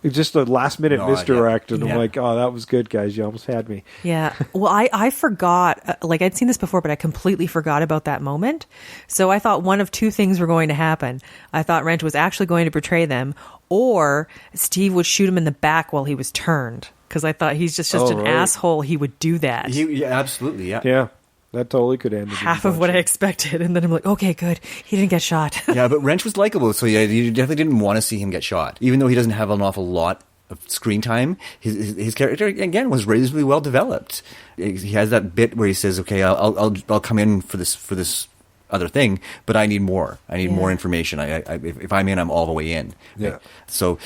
Just a last-minute misdirect, and yeah. I'm like, oh, that was good, guys. You almost had me. Yeah. Well, I forgot, like I'd seen this before, but I completely forgot about that moment. So I thought one of two things were going to happen. I thought Wrench was actually going to betray them, or Steve would shoot him in the back while he was turned. Because I thought he's just an asshole. He would do that. Yeah, absolutely, yeah. Yeah, that totally could end. Half of what I expected. And then I'm like, okay, good. He didn't get shot. Yeah, but Wrench was likable. So yeah, you definitely didn't want to see him get shot. Even though he doesn't have an awful lot of screen time, his character, again, was reasonably well developed. He has that bit where he says, okay, I'll come in for this other thing, but I need more. I need more information. If I'm in, I'm all the way in. Yeah. Right? So...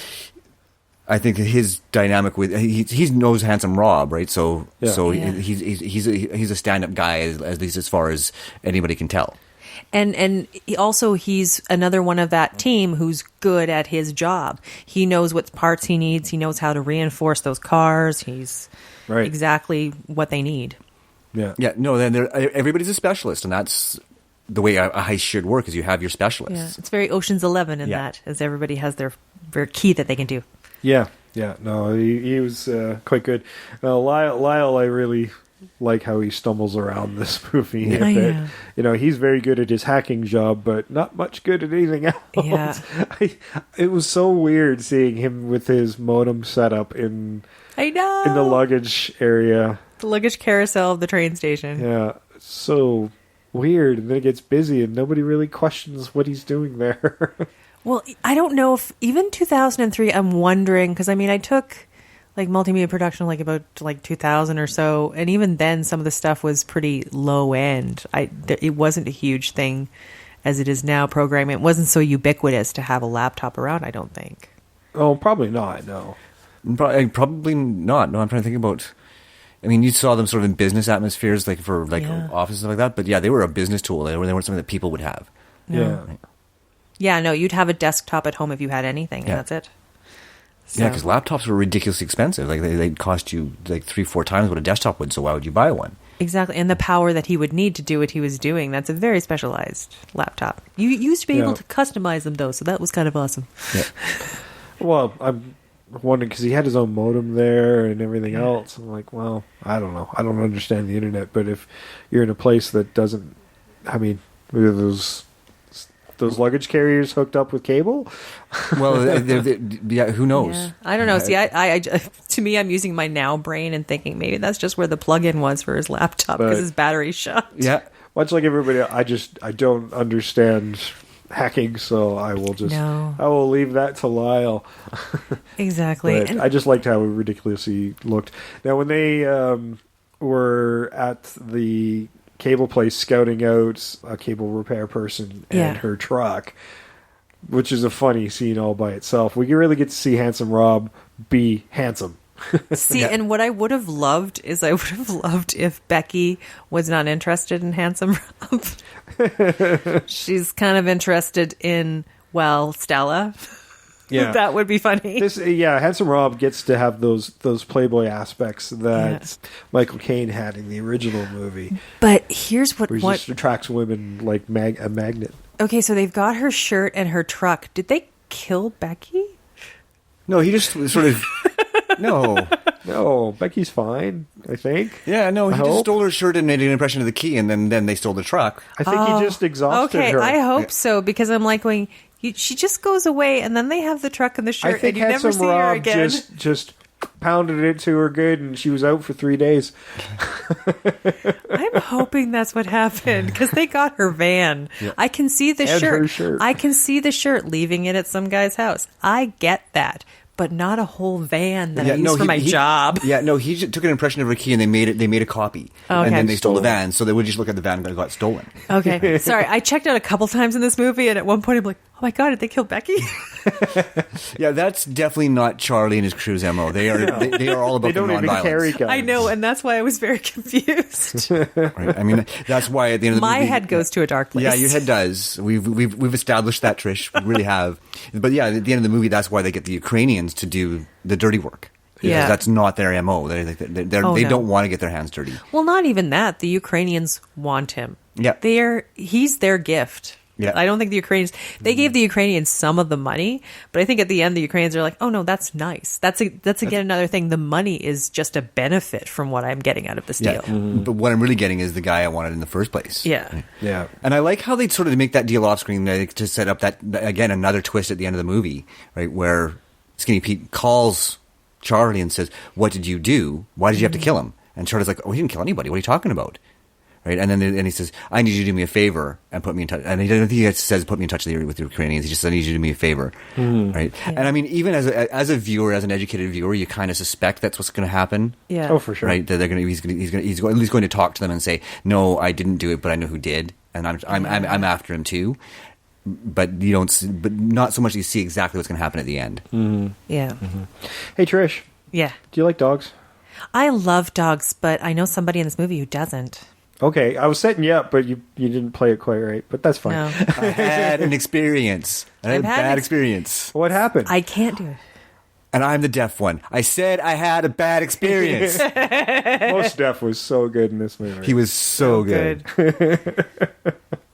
I think his dynamic with he knows Handsome Rob, right? So he's a stand-up guy at least as far as anybody can tell. And he's another one of that team who's good at his job. He knows what parts he needs. He knows how to reinforce those cars. He's exactly what they need. Yeah. Yeah. No, then everybody's a specialist, and that's the way a heist should work. Is you have your specialists. Yeah. It's very Ocean's 11 in that, as everybody has their key that they can do. Yeah. No, he was quite good. Lyle, I really like how he stumbles around this movie a bit. Yeah. You know, he's very good at his hacking job, but not much good at anything else. Yeah. It was so weird seeing him with his modem set up in the luggage area. The luggage carousel of the train station. Yeah, so weird. And then it gets busy and nobody really questions what he's doing there. Well, I don't know if even 2003, I'm wondering, because I mean, I took like multimedia production like about like 2000 or so, and even then some of the stuff was pretty low end. It wasn't a huge thing as it is now. Programming, it wasn't so ubiquitous to have a laptop around, I don't think. Oh, probably not, no. Probably not. No, I'm trying to think about... I mean, you saw them sort of in business atmospheres, like for offices and like that, but yeah, they were a business tool. They weren't something that people would have. Yeah. Yeah, no, you'd have a desktop at home if you had anything, and that's it. So. Yeah, because laptops were ridiculously expensive. Like they'd cost you like 3-4 times what a desktop would. So why would you buy one? Exactly, and the power that he would need to do what he was doing—that's a very specialized laptop. You used to be able to customize them though, so that was kind of awesome. Yeah. Well, I'm wondering because he had his own modem there and everything else. I'm like, well, I don't know. I don't understand the internet, but if you're in a place that doesn't, I mean, those luggage carriers hooked up with cable? Well, yeah, who knows? Yeah. I don't know. See, I to me, I'm using my now brain and thinking maybe that's just where the plug-in was for his laptop because his battery's shut. Yeah, much like everybody, I don't understand hacking, so I will leave that to Lyle. Exactly. But I just liked how ridiculously looked. Now, when they were at the cable place scouting out a cable repair person and her truck, which is a funny scene all by itself. We really get to see Handsome Rob be handsome. See, and what I would have loved is if Becky was not interested in Handsome Rob. She's kind of interested in, Stella. Yeah, that would be funny. Handsome Rob gets to have those Playboy aspects that Michael Caine had in the original movie. But here's what just attracts women like a magnet. Okay, so they've got her shirt and her truck. Did they kill Becky? No, he just sort of No, Becky's fine, I think. Yeah, no, he just stole her shirt and made an impression of the key, and then they stole the truck. I think he just exhausted her. Okay, I hope so, because I'm like going, she just goes away, and then they have the truck and the shirt, and you never see her again. Just pounded it to her good, and she was out for 3 days. I'm hoping that's what happened, because they got her van. Yeah. I can see the And shirt. her shirt. I can see the shirt leaving it at some guy's house. I get that. But not a whole van that I use for my job. Yeah, no, he just took an impression of her key and they made a copy. Okay. And then they stole the van, so they would just look at the van that got stolen. Okay, sorry. I checked out a couple times in this movie, and at one point I'm like, oh my God, did they kill Becky? Yeah, that's definitely not Charlie and his crew's MO. They are all about the non-violence. I know, and that's why I was very confused. Right? I mean, that's why at the end of the movie... My head goes to a dark place. Yeah, your head does. We've established that, Trish. We really have. But yeah, at the end of the movie, that's why they get the Ukrainians to do the dirty work. Yeah. That's not their MO. They don't want to get their hands dirty. Well, not even that. The Ukrainians want him. Yeah. He's their gift. Yeah. I don't think the Ukrainians... They gave the Ukrainians some of the money, but I think at the end the Ukrainians are like, oh no, that's nice. That's again another thing. The money is just a benefit from what I'm getting out of this deal. Yeah. Mm-hmm. But what I'm really getting is the guy I wanted in the first place. Yeah. Right? Yeah. And I like how they sort of make that deal off screen to set up that, again, another twist at the end of the movie, right, where Skinny Pete calls Charlie and says, what did you do? Why did you have to kill him? And Charlie's like, oh, he didn't kill anybody. What are you talking about? Right, and then he says, I need you to do me a favor and put me in touch. And he doesn't think he says put me in touch with the Ukrainians. He just said, I need you to do me a favor. Right? Yeah. And I mean, even as a viewer, as an educated viewer, you kind of suspect that's what's going to happen. Yeah. Oh, for sure. Right? That he's going to talk to them and say, no, I didn't do it, but I know who did, and I'm after him too. But you don't. But not so much. You see exactly what's going to happen at the end. Mm-hmm. Yeah. Mm-hmm. Hey, Trish. Yeah. Do you like dogs? I love dogs, but I know somebody in this movie who doesn't. Okay, I was setting you up, but you didn't play it quite right. But that's fine. No. I had an experience. I had a bad experience. What happened? I can't do it. And I'm the deaf one. I said I had a bad experience. Mos Def was so good in this movie. He was so good.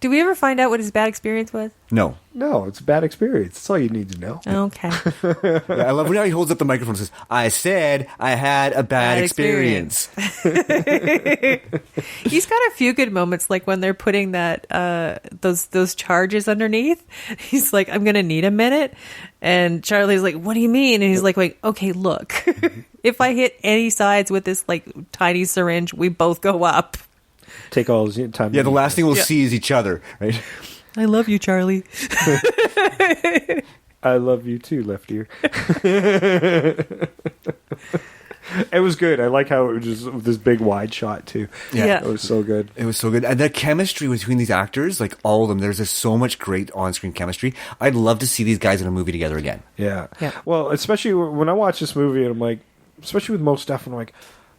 Did we ever find out what his bad experience was? No. No, it's a bad experience. That's all you need to know. Okay. Yeah, I love when he holds up the microphone and says, I said I had a bad experience. He's got a few good moments, like when they're putting that those charges underneath. He's like, I'm going to need a minute. And Charlie's like, what do you mean? And he's like, okay, look. If I hit any sides with this like tiny syringe, we both go up. Take all his time. Yeah, the last thing we'll see is each other, right? I love you, Charlie. I love you too, left ear. It was good. I like how it was just this big wide shot too. Yeah. It was so good. It was so good. And the chemistry between these actors, like all of them, there's just so much great on-screen chemistry. I'd love to see these guys in a movie together again. Yeah. Well, especially when I watch this movie and I'm like, especially with Mos Def, I'm like,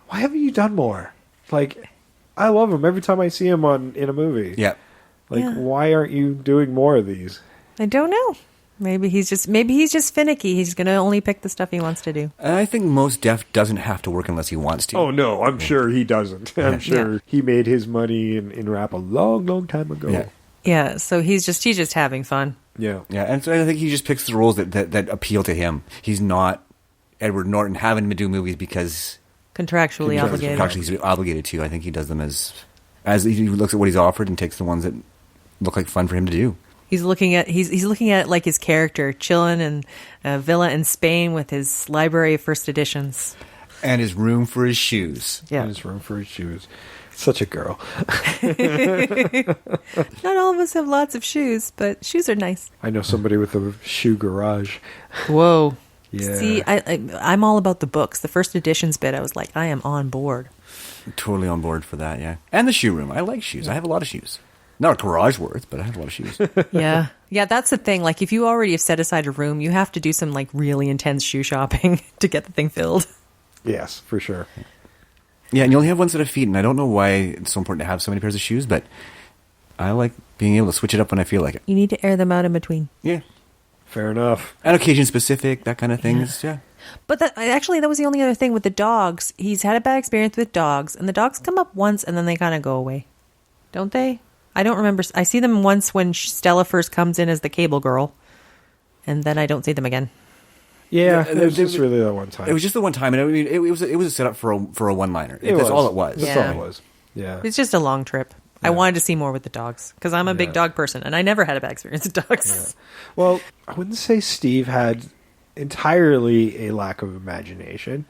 why haven't you done more? Like, I love him every time I see him in a movie. Yeah. Why aren't you doing more of these? I don't know. Maybe he's just finicky. He's going to only pick the stuff he wants to do. And I think Mos Def doesn't have to work unless he wants to. Oh no, I'm sure he doesn't. I'm sure he made his money in rap a long, long time ago. Yeah. Yeah. So he's just having fun. Yeah. Yeah. And so I think he just picks the roles that appeal to him. He's not Edward Norton having to do movies because contractually obligated. Contractually obligated to. I think he does them as he looks at what he's offered and takes the ones that look like fun for him to do. He's looking at it like his character, chilling in a villa in Spain with his library of first editions. And his room for his shoes. Yeah. And his room for his shoes. Such a girl. Not all of us have lots of shoes, but shoes are nice. I know somebody with a shoe garage. Whoa. Yeah. See, I'm all about the books. The first editions bit, I was like, I am on board. Totally on board for that, yeah. And the shoe room. I like shoes. I have a lot of shoes. Not a garage worth, but I have a lot of shoes. Yeah. Yeah, that's the thing. Like, if you already have set aside a room, you have to do some, like, really intense shoe shopping to get the thing filled. Yes, for sure. Yeah, and you only have one set of feet, and I don't know why it's so important to have so many pairs of shoes, but I like being able to switch it up when I feel like it. You need to air them out in between. Yeah. Fair enough. And occasion specific, that kind of things, yeah. But that was the only other thing with the dogs. He's had a bad experience with dogs, and the dogs come up once and then they kind of go away. Don't they? I don't remember. I see them once when Stella first comes in as the cable girl, and then I don't see them again. Yeah, it was just really that one time. It was just the one time, and I mean, it was a setup for a one-liner. That's all it was. That's all it was. Yeah. It's just a long trip. I wanted to see more with the dogs because I'm a big dog person, and I never had a bad experience with dogs. Yeah. Well, I wouldn't say Steve had entirely a lack of imagination,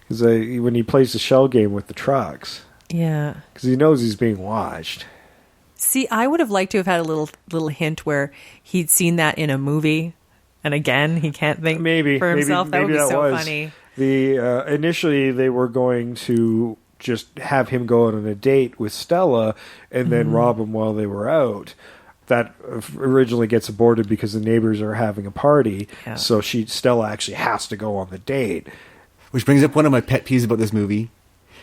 because when he plays the shell game with the trucks, yeah, because he knows he's being watched. See, I would have liked to have had a little hint where he'd seen that in a movie, and again he can't think for himself. That would be so funny. Initially they were going to just have him go out on a date with Stella and then rob him while they were out. That originally gets aborted because the neighbors are having a party, so Stella actually has to go on the date. Which brings up one of my pet peeves about this movie.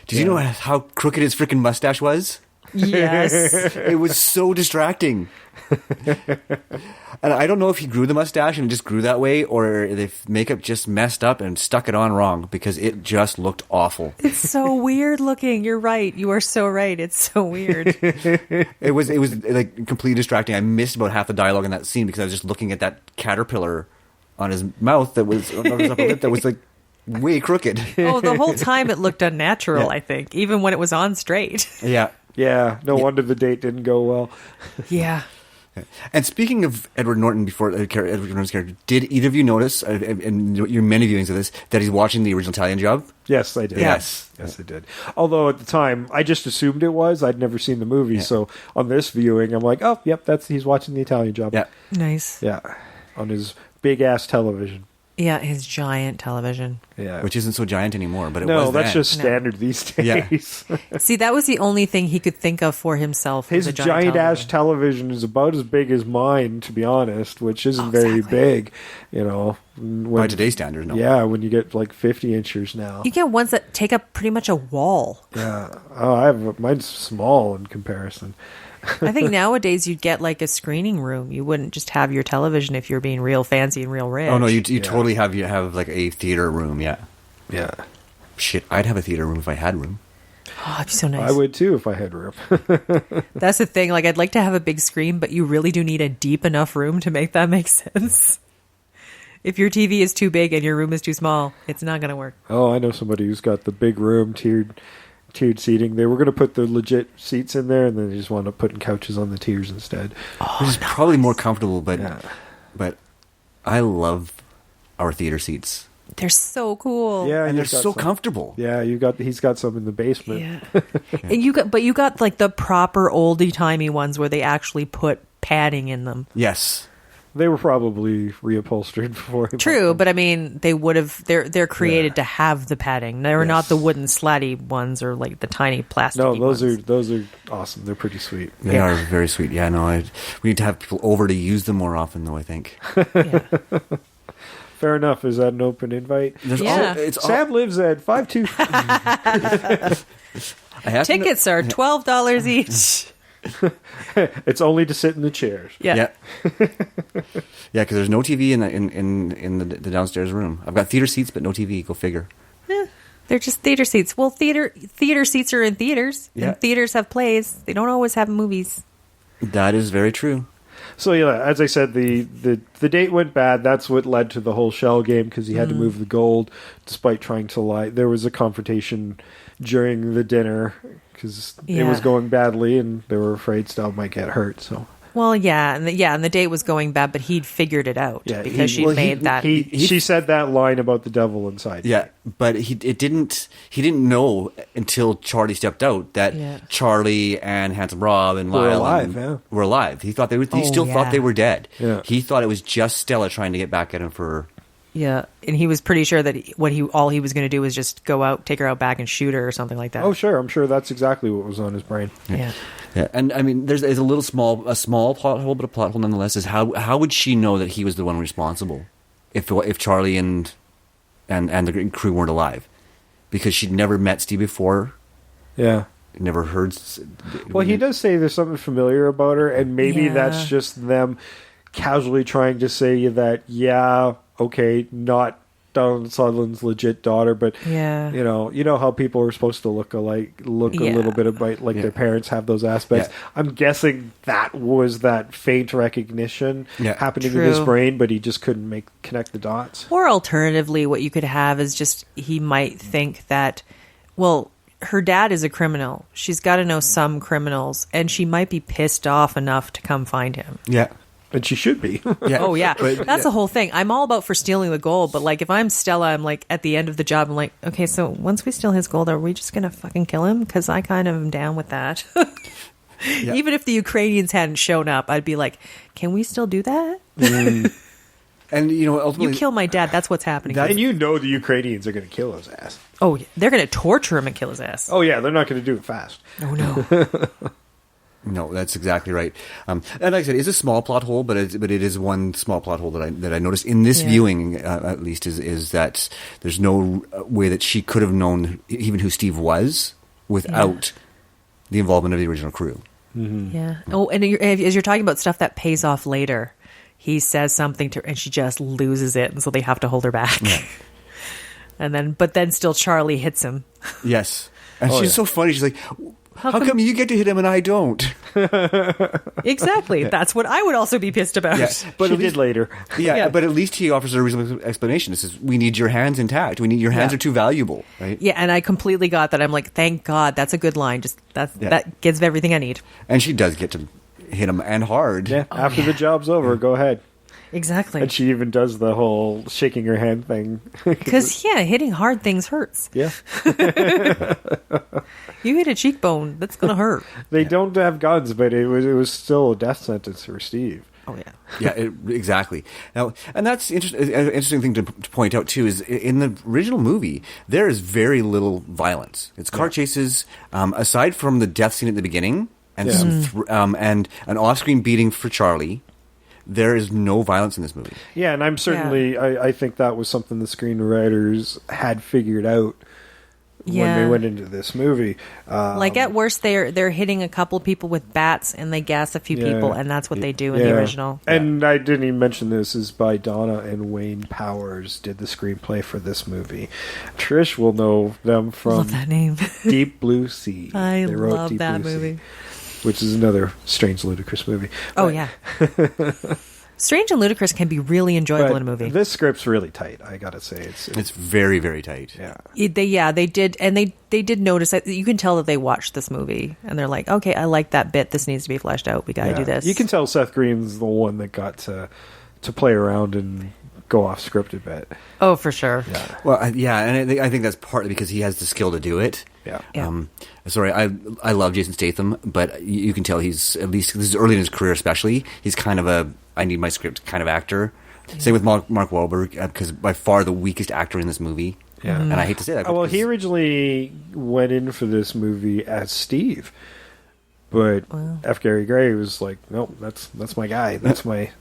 Did you know how crooked his freaking mustache was? Yes. It was so distracting. And I don't know if he grew the mustache and it just grew that way, or if makeup just messed up and stuck it on wrong, because it just looked awful. It's so weird looking. You're right. You are so right. It's so weird. It was like completely distracting. I missed about half the dialogue in that scene because I was just looking at that caterpillar on his mouth that was on his upper lip that was like way crooked. Oh, the whole time it looked unnatural, I think, even when it was on straight. Yeah. Yeah, no wonder the date didn't go well. Yeah. And speaking of Edward Norton, Edward Norton's character, did either of you notice, in your many viewings of this, that he's watching the original Italian Job? Yes, I did. Yes, I did. Although at the time, I just assumed it was. I'd never seen the movie, so on this viewing, I'm like, oh, yep, he's watching the Italian Job. Yeah. Nice. Yeah, on his big-ass television. Yeah, his giant television. Yeah. Which isn't so giant anymore, but it was No, that's then. just standard these days. Yeah. See, that was the only thing he could think of for himself. His giant-ass television is about as big as mine, to be honest, which isn't very big, you know. By today's standards, no. Yeah, when you get like 50 inches now. You get ones that take up pretty much a wall. Yeah. Oh, mine's small in comparison. I think nowadays you'd get like a screening room. You wouldn't just have your television if you're being real fancy and real rich. Oh no, you totally have like a theater room. Yeah. Yeah. Shit, I'd have a theater room if I had room. Oh, that'd be so nice. I would too if I had room. That's the thing. Like, I'd like to have a big screen, but you really do need a deep enough room to make that make sense. If your TV is too big and your room is too small, it's not going to work. Oh, I know somebody who's got the big room, tiered seating. They were going to put the legit seats in there, and then they just wound up putting couches on the tiers instead. Which is probably more comfortable, but I love our theater seats. They're so cool. Yeah, and they're so comfortable. Yeah, he's got some in the basement. Yeah. And you got like the proper oldie timey ones where they actually put padding in them. Yes. They were probably reupholstered before. True, but I mean, they would have. They're created to have the padding. They're not the wooden slatty ones or like the tiny plastic. No, those are awesome. They're pretty sweet. They are very sweet. Yeah, no, we need to have people over to use them more often, though. I think. Fair enough. Is that an open invite? Sam lives at 525. Tickets are $12 each. It's only to sit in the chairs. Yeah, because there's no TV in the downstairs room. I've got theater seats, but no TV. Go figure. They're just theater seats. Well, theater seats are in theaters, and theaters have plays. They don't always have movies. That is very true. So yeah, as I said, the date went bad. That's what led to the whole shell game, because he had to move the gold despite trying to lie. There was a confrontation during the dinner because it was going badly, and they were afraid Stella might get hurt. So. Well, and the date was going bad, but he'd figured it out because she made that. She said that line about the devil inside. Yeah, but he didn't know until Charlie stepped out that Charlie and Handsome Rob and Lyle were alive. He thought he still thought they were dead. Yeah. He thought it was just Stella trying to get back at him for. Yeah, and he was pretty sure that all he was going to do was just go out, take her out back, and shoot her or something like that. Oh, sure, I'm sure that's exactly what was on his brain. Yeah. Yeah, and I mean, there's a small plot hole, but a plot hole nonetheless. Is how would she know that he was the one responsible if Charlie and the crew weren't alive? because she'd never met Steve before. Yeah. Never heard. Well, he does say there's something familiar about her, and maybe that's just them casually trying to say that, yeah, okay, not Donald Sutherland's legit daughter, but you know how people are supposed to look a little bit like their parents have those aspects. I'm guessing that was that faint recognition happening in his brain, but he just couldn't connect the dots. Or alternatively, what you could have is just he might think that, well, her dad is a criminal. She's got to know some criminals, and she might be pissed off enough to come find him. Yeah. And she should be. Oh, yeah. That's the whole thing. I'm all about for stealing the gold, but like if I'm Stella, I'm like at the end of the job, I'm like, okay, so once we steal his gold, are we just going to fucking kill him? Because I kind of am down with that. Even if the Ukrainians hadn't shown up, I'd be like, can we still do that? And, you know, ultimately... You kill my dad, that's what's happening. And you know the Ukrainians are going to kill his ass. Oh, yeah. They're going to torture him and kill his ass. Oh, yeah, they're not going to do it fast. Oh, no. No, that's exactly right. And like I said, it's a small plot hole, but it is one small plot hole that I noticed in this viewing, at least, is that there's no way that she could have known even who Steve was without the involvement of the original crew. Mm-hmm. Yeah. Oh, and as you're talking about stuff that pays off later, he says something to her, and she just loses it, and so they have to hold her back. Yeah. But then still Charlie hits him. Yes. And she's so funny. She's like, how come you get to hit him and I don't? Exactly. That's what I would also be pissed about. Yeah, but she did later. But at least he offers a reasonable explanation. It says, we need your hands intact. Your hands are too valuable. Right? Yeah, and I completely got that. I'm like, thank God. That's a good line. Just that gives everything I need. And she does get to hit him and hard. Yeah, after the job's over, go ahead. Exactly. And she even does the whole shaking her hand thing. Because, hitting hard things hurts. Yeah. You hit a cheekbone, that's going to hurt. They don't have guns, but it was still a death sentence for Steve. Oh, yeah. Yeah, exactly. Now, and that's an interesting thing to point out, too, is in the original movie, there is very little violence. It's car chases, aside from the death scene at the beginning, and and an off-screen beating for Charlie. There is no violence in this movie. Yeah, and I'm certainly... I think that was something the screenwriters had figured out when they went into this movie. Like at worst, they're hitting a couple people with bats, and they gas a few people, and that's what they do in the original. And I didn't even mention this, is by Donna and Wayne Powers did the screenplay for this movie. Trish will know them from love that name. Deep Blue Sea. I love Deep that Blue movie. Sea, which is another Strange Ludicrous movie. Oh, yeah. Strange and Ludicrous can be really enjoyable in a movie. This script's really tight, I gotta say. It's very, very tight. Yeah. They did, and they did notice that. You can tell that they watched this movie, and they're like, okay, I like that bit. This needs to be fleshed out. We gotta do this. You can tell Seth Green's the one that got to play around and go off script a bit. Oh, for sure. Yeah. Well, and I think that's partly because he has the skill to do it. Yeah. Sorry, I love Jason Statham, but you can tell he's, at least this is early in his career especially, he's kind of a I need my script kind of actor. Yeah. Same with Mark Wahlberg, because by far the weakest actor in this movie. Yeah. And I hate to say that. Well, he originally went in for this movie as Steve, but F. Gary Gray was like, nope, that's my guy. That's my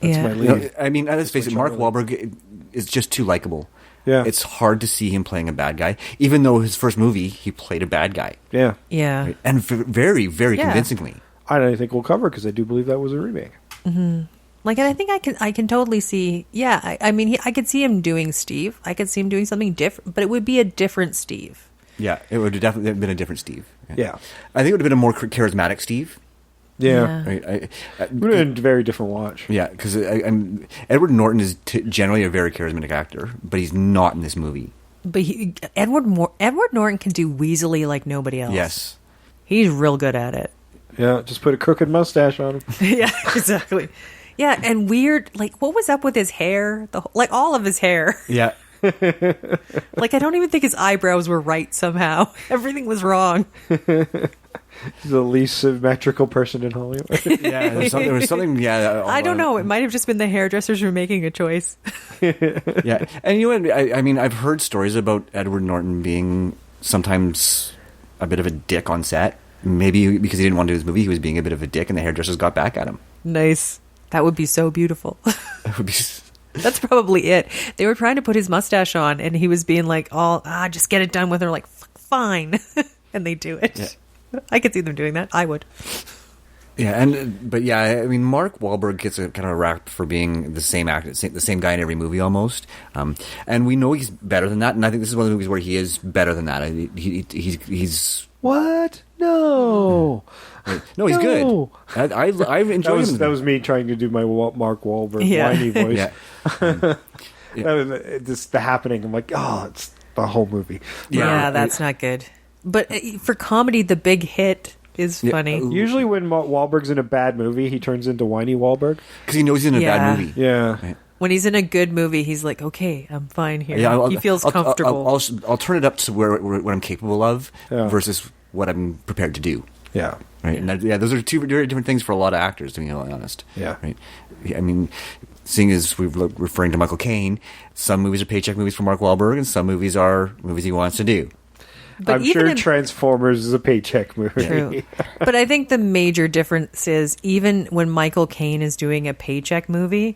lead. You know, I mean, let's face it, Mark Wahlberg is just too likable. Yeah. It's hard to see him playing a bad guy, even though his first movie, he played a bad guy. Yeah. Yeah. Right? And very, very convincingly. I don't think we'll cover, because I do believe that was a remake. Mm-hmm. Like, and I think I can totally see, I mean, I could see him doing Steve. I could see him doing something different, but it would be a different Steve. Yeah, it would have definitely been a different Steve. Yeah. I think it would have been a more charismatic Steve. Yeah. Right? It would have been a very different watch. Yeah, because Edward Norton is generally a very charismatic actor, but he's not in this movie. But Edward Norton can do weaselly like nobody else. Yes. He's real good at it. Yeah, just put a crooked mustache on him. Yeah, exactly. Yeah, and weird, like, what was up with his hair? All of his hair. Yeah. Like, I don't even think his eyebrows were right somehow. Everything was wrong. He's the least symmetrical person in Hollywood. Yeah, there was something, I don't know. It might have just been the hairdressers were making a choice. Yeah, and you know what? I mean, I've heard stories about Edward Norton being sometimes a bit of a dick on set. Maybe because he didn't want to do his movie, he was being a bit of a dick, and the hairdressers got back at him. Nice. That would be so beautiful. It would be. That's probably it. They were trying to put his mustache on, and he was being like, just get it done with. They're like, fine. And they do it. Yeah. I could see them doing that. I would. Yeah, I mean, Mark Wahlberg gets a kind of a rap for being the same actor, the same guy in every movie almost, and we know he's better than that. And I think this is one of the movies where he is better than that. He's what? No, no, he's good. I enjoy him. That was me trying to do my Mark Wahlberg whiny voice. That was just the happening. I'm like, it's the whole movie. Yeah, that's not good. But for comedy, the big hit is funny. Usually when Wahlberg's in a bad movie, he turns into whiny Wahlberg. Because he knows he's in a bad movie. Yeah. Right. When he's in a good movie, he's like, okay, I'm fine here. He feels comfortable. I'll turn it up to what I'm capable of versus what I'm prepared to do. Yeah. Right. And those are two very different things for a lot of actors, to be honest. Yeah. Right. I mean, seeing as we're referring to Michael Caine, some movies are paycheck movies for Mark Wahlberg, and some movies are movies he wants to do. But I'm sure Transformers is a paycheck movie. True. But I think the major difference is even when Michael Caine is doing a paycheck movie,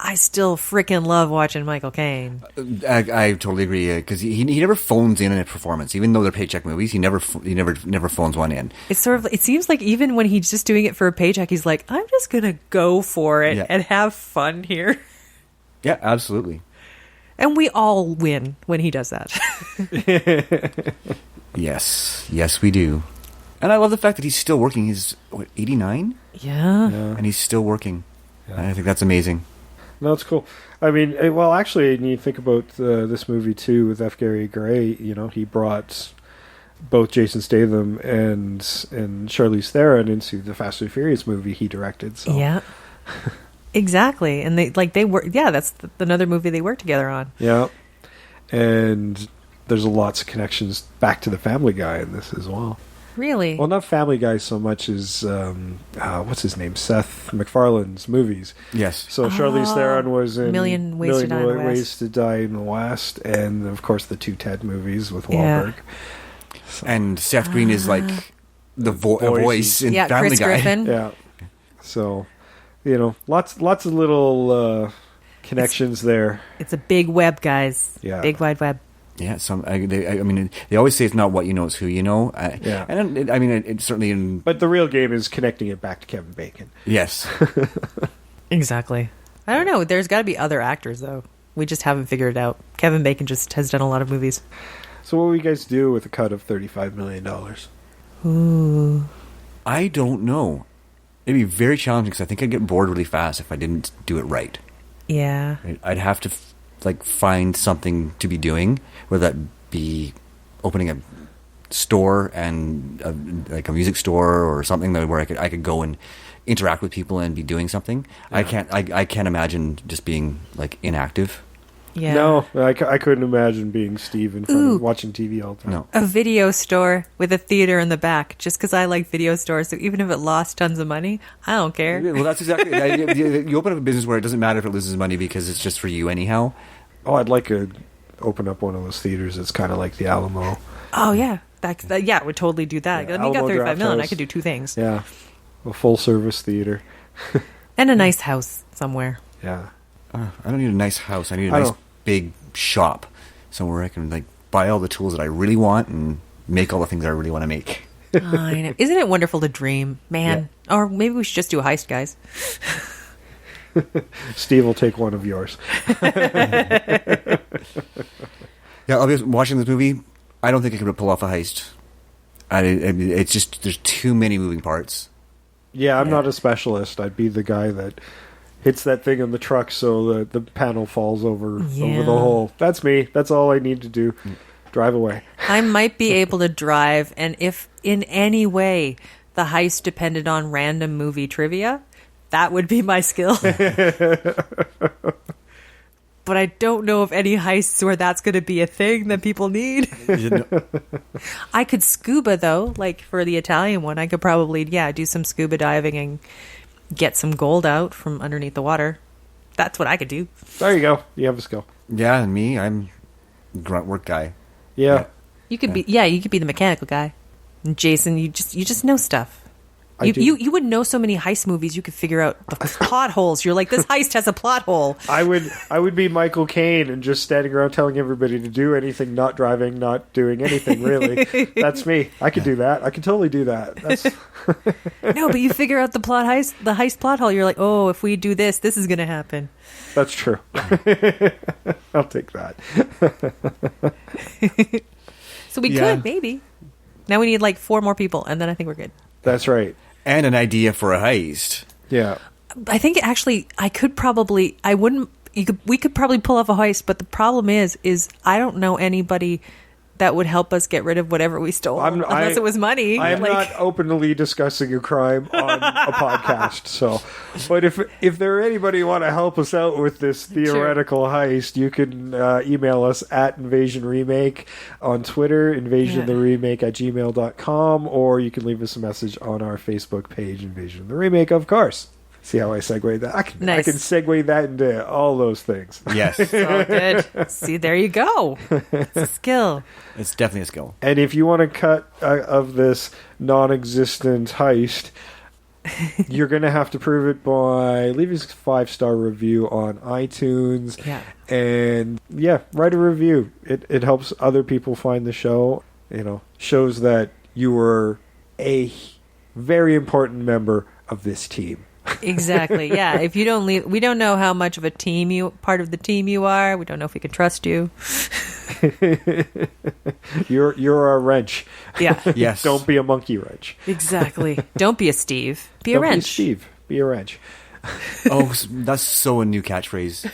I still freaking love watching Michael Caine. I totally agree because he never phones in a performance, even though they're paycheck movies. He never phones one in. It's sort of. It seems like even when he's just doing it for a paycheck, he's like, I'm just gonna go for it and have fun here. Yeah, absolutely. And we all win when he does that. Yes, we do. And I love the fact that he's still working. He's 89? Yeah. And he's still working. Yeah. I think that's amazing. No, it's cool. I mean, well, actually, when you think about this movie too with F. Gary Gray, he brought both Jason Statham and Charlize Theron into the Fast and Furious movie he directed. So. Yeah. Exactly, and they were that's another movie they worked together on. Yeah, and there's lots of connections back to the Family Guy in this as well. Really? Well, not Family Guy so much as what's his name, Seth MacFarlane's movies. Yes. So Charlize Theron was in Million Ways to Die in the West, and of course the two Ted movies with Wahlberg. Yeah. So. And Seth Green is like the voice in Family Chris Guy. Griffin. Yeah. So. Lots of little connections there. It's a big web, guys. Yeah. Big wide web. Yeah, I mean, they always say it's not what you know, it's who you know. Yeah. And I mean, it's certainly But the real game is connecting it back to Kevin Bacon. Yes. Exactly. I don't know. There's got to be other actors, though. We just haven't figured it out. Kevin Bacon just has done a lot of movies. So what will you guys do with a cut of $35 million? Ooh. I don't know. It'd be very challenging because I think I'd get bored really fast if I didn't do it right. Yeah. I'd have to find something to be doing, whether that be opening a store and a music store or something where I could go and interact with people and be doing something. Yeah. I can't imagine just being inactive. Yeah. No, I couldn't imagine being Steve in front of watching TV all the time. No. A video store with a theater in the back, just because I like video stores. So even if it lost tons of money, I don't care. Well, that's exactly it. You open up a business where it doesn't matter if it loses money because it's just for you anyhow. Oh, I'd like to open up one of those theaters that's kind of like the Alamo. Oh, yeah. I would totally do that. Yeah, you got $35 million, House. I could do two things. Yeah. A full-service theater. And a nice house somewhere. Yeah. I don't need a nice house. I need a nice big shop somewhere I can buy all the tools that I really want and make all the things I really want to make. I know. Isn't it wonderful to dream, man? Yeah. Or maybe we should just do a heist, guys. Steve will take one of yours. Yeah, I'll be watching this movie. I don't think I could pull off a heist. It's just there's too many moving parts. Yeah, I'm not a specialist. I'd be the guy that hits that thing on the truck so the panel falls over the hole. That's me. That's all I need to do. Drive away. I might be able to drive, and if in any way the heist depended on random movie trivia, that would be my skill. But I don't know of any heists where that's going to be a thing that people need. I could scuba, though. For the Italian one, I could probably, do some scuba diving and get some gold out from underneath the water. That's what I could do. There you go. You have a skill. Yeah, and me, I'm grunt work guy. Yeah. You could be, you could be the mechanical guy. And Jason, you just know stuff. You would know so many heist movies. You could figure out the plot holes. You're like, this heist has a plot hole. I would be Michael Caine and just standing around telling everybody to do anything, not driving, not doing anything, really. That's me. I could do that. I could totally do that. That's No, but you figure out the heist plot hole. You're like, oh, if we do this, this is going to happen. That's true. I'll take that. So we could, maybe. Now we need like 4 more people, and then I think we're good. That's right. And an idea for a heist. Yeah. I think actually we could probably pull off a heist, but the problem is I don't know anybody that would help us get rid of whatever we stole, unless it was money. I am not openly discussing a crime on a podcast. So, but if there are anybody who want to help us out with this theoretical heist, you can email us at Invasion Remake on Twitter, invasiontheremake@gmail.com, or you can leave us a message on our Facebook page, Invasion the Remake, of course. See how I segue that? I can segue that into all those things. Yes. It's all good. See, there you go. It's a skill. It's definitely a skill. And if you want to cut of this non-existent heist, you're going to have to prove it by leaving us a 5-star review on iTunes. Yeah. And write a review. It helps other people find the show. Shows that you were a very important member of this team. Exactly. Yeah. If you don't leave, we don't know how much of a part of the team you are. We don't know if we can trust you. You're a wrench. Yeah. Yes. Don't be a monkey wrench. Exactly. Don't be a Steve. Be a wrench. Don't be a Steve. Be a wrench. Oh, that's so a new catchphrase.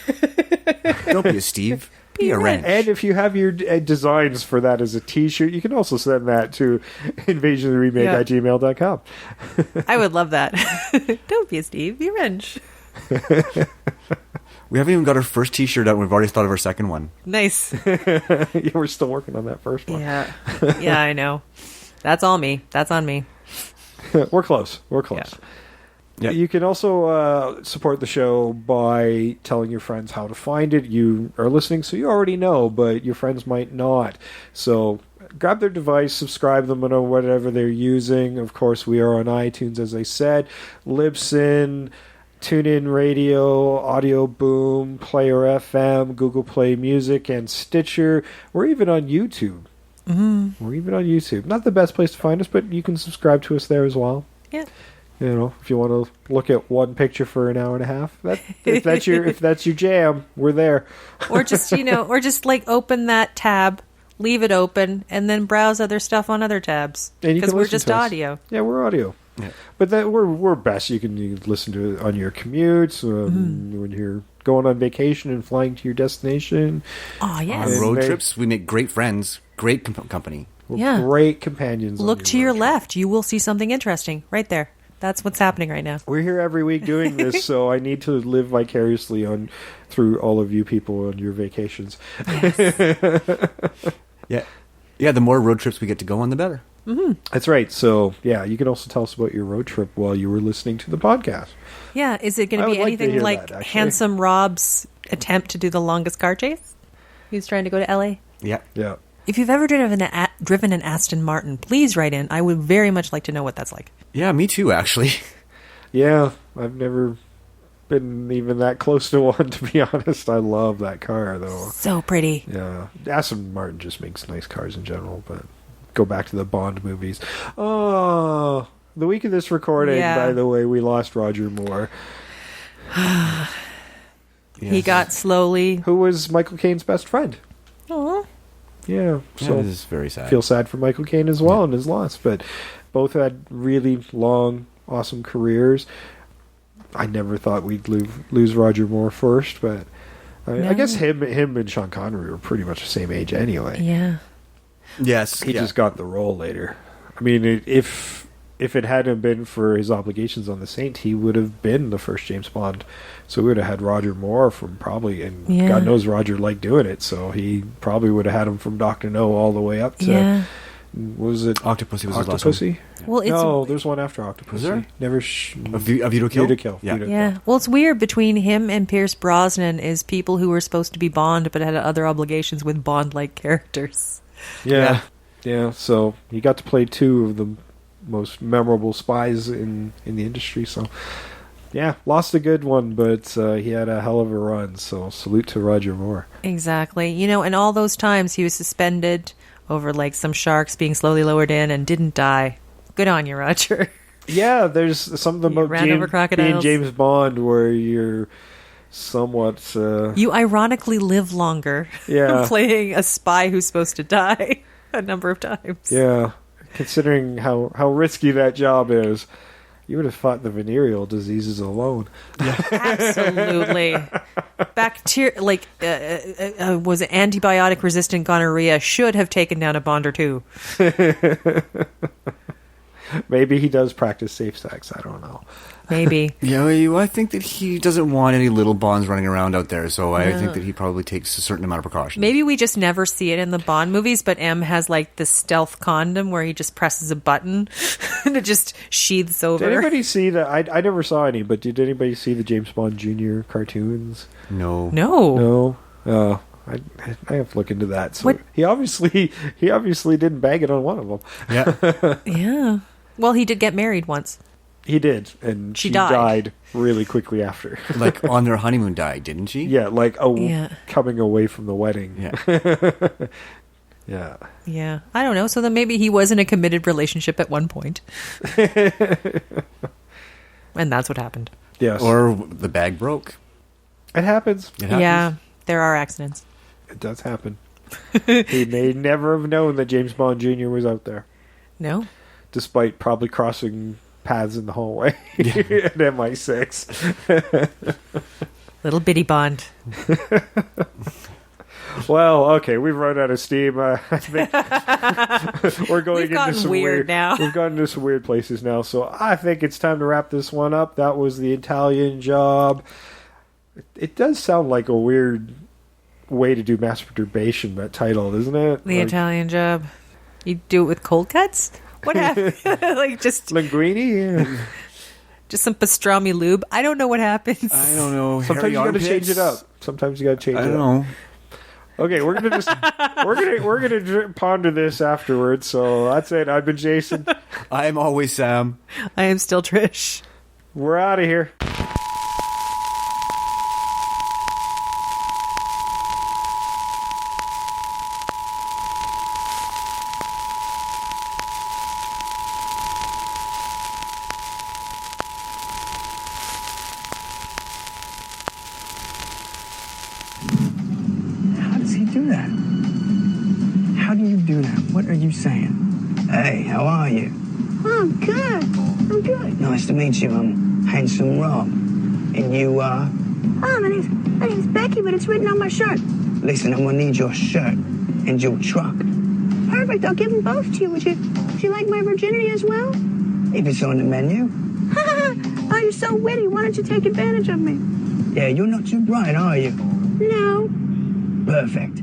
Don't be a Steve. Be a wrench. And if you have your designs for that as a t-shirt, you can also send that to invasiontheremake@gmail.com. I would love that. Don't be a Steve, be a wrench. We haven't even got our first t-shirt out and we've already thought of our second one. Nice. Yeah, we're still working on that first one. Yeah. Yeah, I know. That's all me. That's on me. We're close. Yeah. Yep. You can also support the show by telling your friends how to find it. You are listening, so you already know, but your friends might not. So grab their device, subscribe them on whatever they're using. Of course, we are on iTunes, as I said, Libsyn, TuneIn Radio, Audio Boom, Player FM, Google Play Music, and Stitcher. We're even on YouTube. Mm-hmm. We're even on YouTube. Not the best place to find us, but you can subscribe to us there as well. Yeah. If you want to look at one picture for an hour and a half, if that's your jam, we're there. Or just like open that tab, leave it open, and then browse other stuff on other tabs. Because we're just audio. Yeah, we're audio. Yeah. But we're best. You can listen to it on your commutes, when you're going on vacation and flying to your destination. Oh, yes. On road trips, we make great friends, great company. We're great companions. Look to your left. You will see something interesting right there. That's what's happening right now. We're here every week doing this, so I need to live vicariously through all of you people on your vacations. Yes. Yeah. The more road trips we get to go on, the better. Mm-hmm. That's right. So, you can also tell us about your road trip while you were listening to the podcast. Yeah. Is it going to be anything like Handsome Rob's attempt to do the longest car chase? He's trying to go to L.A.? Yeah. Yeah. If you've ever driven an Aston Martin, please write in. I would very much like to know what that's like. Yeah, me too, actually. Yeah, I've never been even that close to one, to be honest. I love that car, though. So pretty. Yeah. Aston Martin just makes nice cars in general, but go back to the Bond movies. Oh, the week of this recording, by the way, we lost Roger Moore. Yes. He got slowly... Who was Michael Caine's best friend. Aww. Yeah, so this is very sad. Feel sad for Michael Caine as well in his loss, but both had really long, awesome careers. I never thought we'd lose Roger Moore first, but I guess him and Sean Connery were pretty much the same age anyway. Yeah. Yes. He just got the role later. I mean, if it hadn't been for his obligations on The Saint, he would have been the first James Bond. So we would have had Roger Moore from probably, and God knows Roger liked doing it, so he probably would have had him from Dr. No all the way up to, what was it? Octopussy was his last one. Well, no, there's one after Octopussy. Was there? Never. A View to Kill? View to Kill. Yeah. View to Kill. Well, it's weird between him and Pierce Brosnan is people who were supposed to be Bond but had other obligations with Bond-like characters. Yeah. So he got to play two of most memorable spies in the industry. So, yeah, lost a good one, but he had a hell of a run. So, salute to Roger Moore. Exactly. You know, and all those times he was suspended over like some sharks being slowly lowered in and didn't die. Good on you, Roger. Yeah, there's something about being James Bond where you're somewhat... you ironically live longer playing a spy who's supposed to die a number of times. Yeah, considering how risky that job is. You would have fought the venereal diseases alone. Yeah. Absolutely. Bacteria, was it antibiotic-resistant gonorrhea should have taken down a Bond or two. Maybe he does practice safe sex. I don't know. Maybe. Yeah, I think that he doesn't want any little Bonds running around out there, so I think that he probably takes a certain amount of precaution. Maybe we just never see it in the Bond movies, but M has like the stealth condom where he just presses a button and it just sheathes over. Did anybody see that? I never saw any, but did anybody see the James Bond Jr. cartoons? No. I have to look into that. So he obviously didn't bag it on one of them. Yeah. Yeah. Well, he did get married once. He did, and she died really quickly after. Like on their honeymoon died, didn't she? Yeah, coming away from the wedding. Yeah. Yeah. Yeah. I don't know. So then maybe he was in a committed relationship at one point. And that's what happened. Yes. Or the bag broke. It happens. Yeah. There are accidents. It does happen. He may never have known that James Bond Jr. was out there. No. Despite probably crossing paths in the hallway at MI6. Little bitty Bond. Well, okay, we've run out of steam. I think we're going into some weird now. We've gotten into some weird places now, so I think it's time to wrap this one up. That was The Italian Job. It does sound like a weird way to do masturbation, that title, isn't it? The Italian Job. You do it with cold cuts? What happened? Like just linguine? Just some pastrami lube? I don't know what happens. I don't know. Sometimes you got to change it up. Sometimes you got to change it up. I don't know. Okay, we're gonna ponder this afterwards. So that's it. I've been Jason. I'm always Sam. I am still Trish. We're out of here. What are you saying? Hey, how are you? Oh, I'm good. I'm good. Nice to meet you. I'm Handsome Rob. And you are? Oh, my name's Becky, but it's written on my shirt. Listen, I'm gonna need your shirt and your truck. Perfect. I'll give them both to you. Would you like my virginity as well? If it's on the menu. Oh, you're so witty. Why don't you take advantage of me? Yeah, you're not too bright, are you? No. Perfect.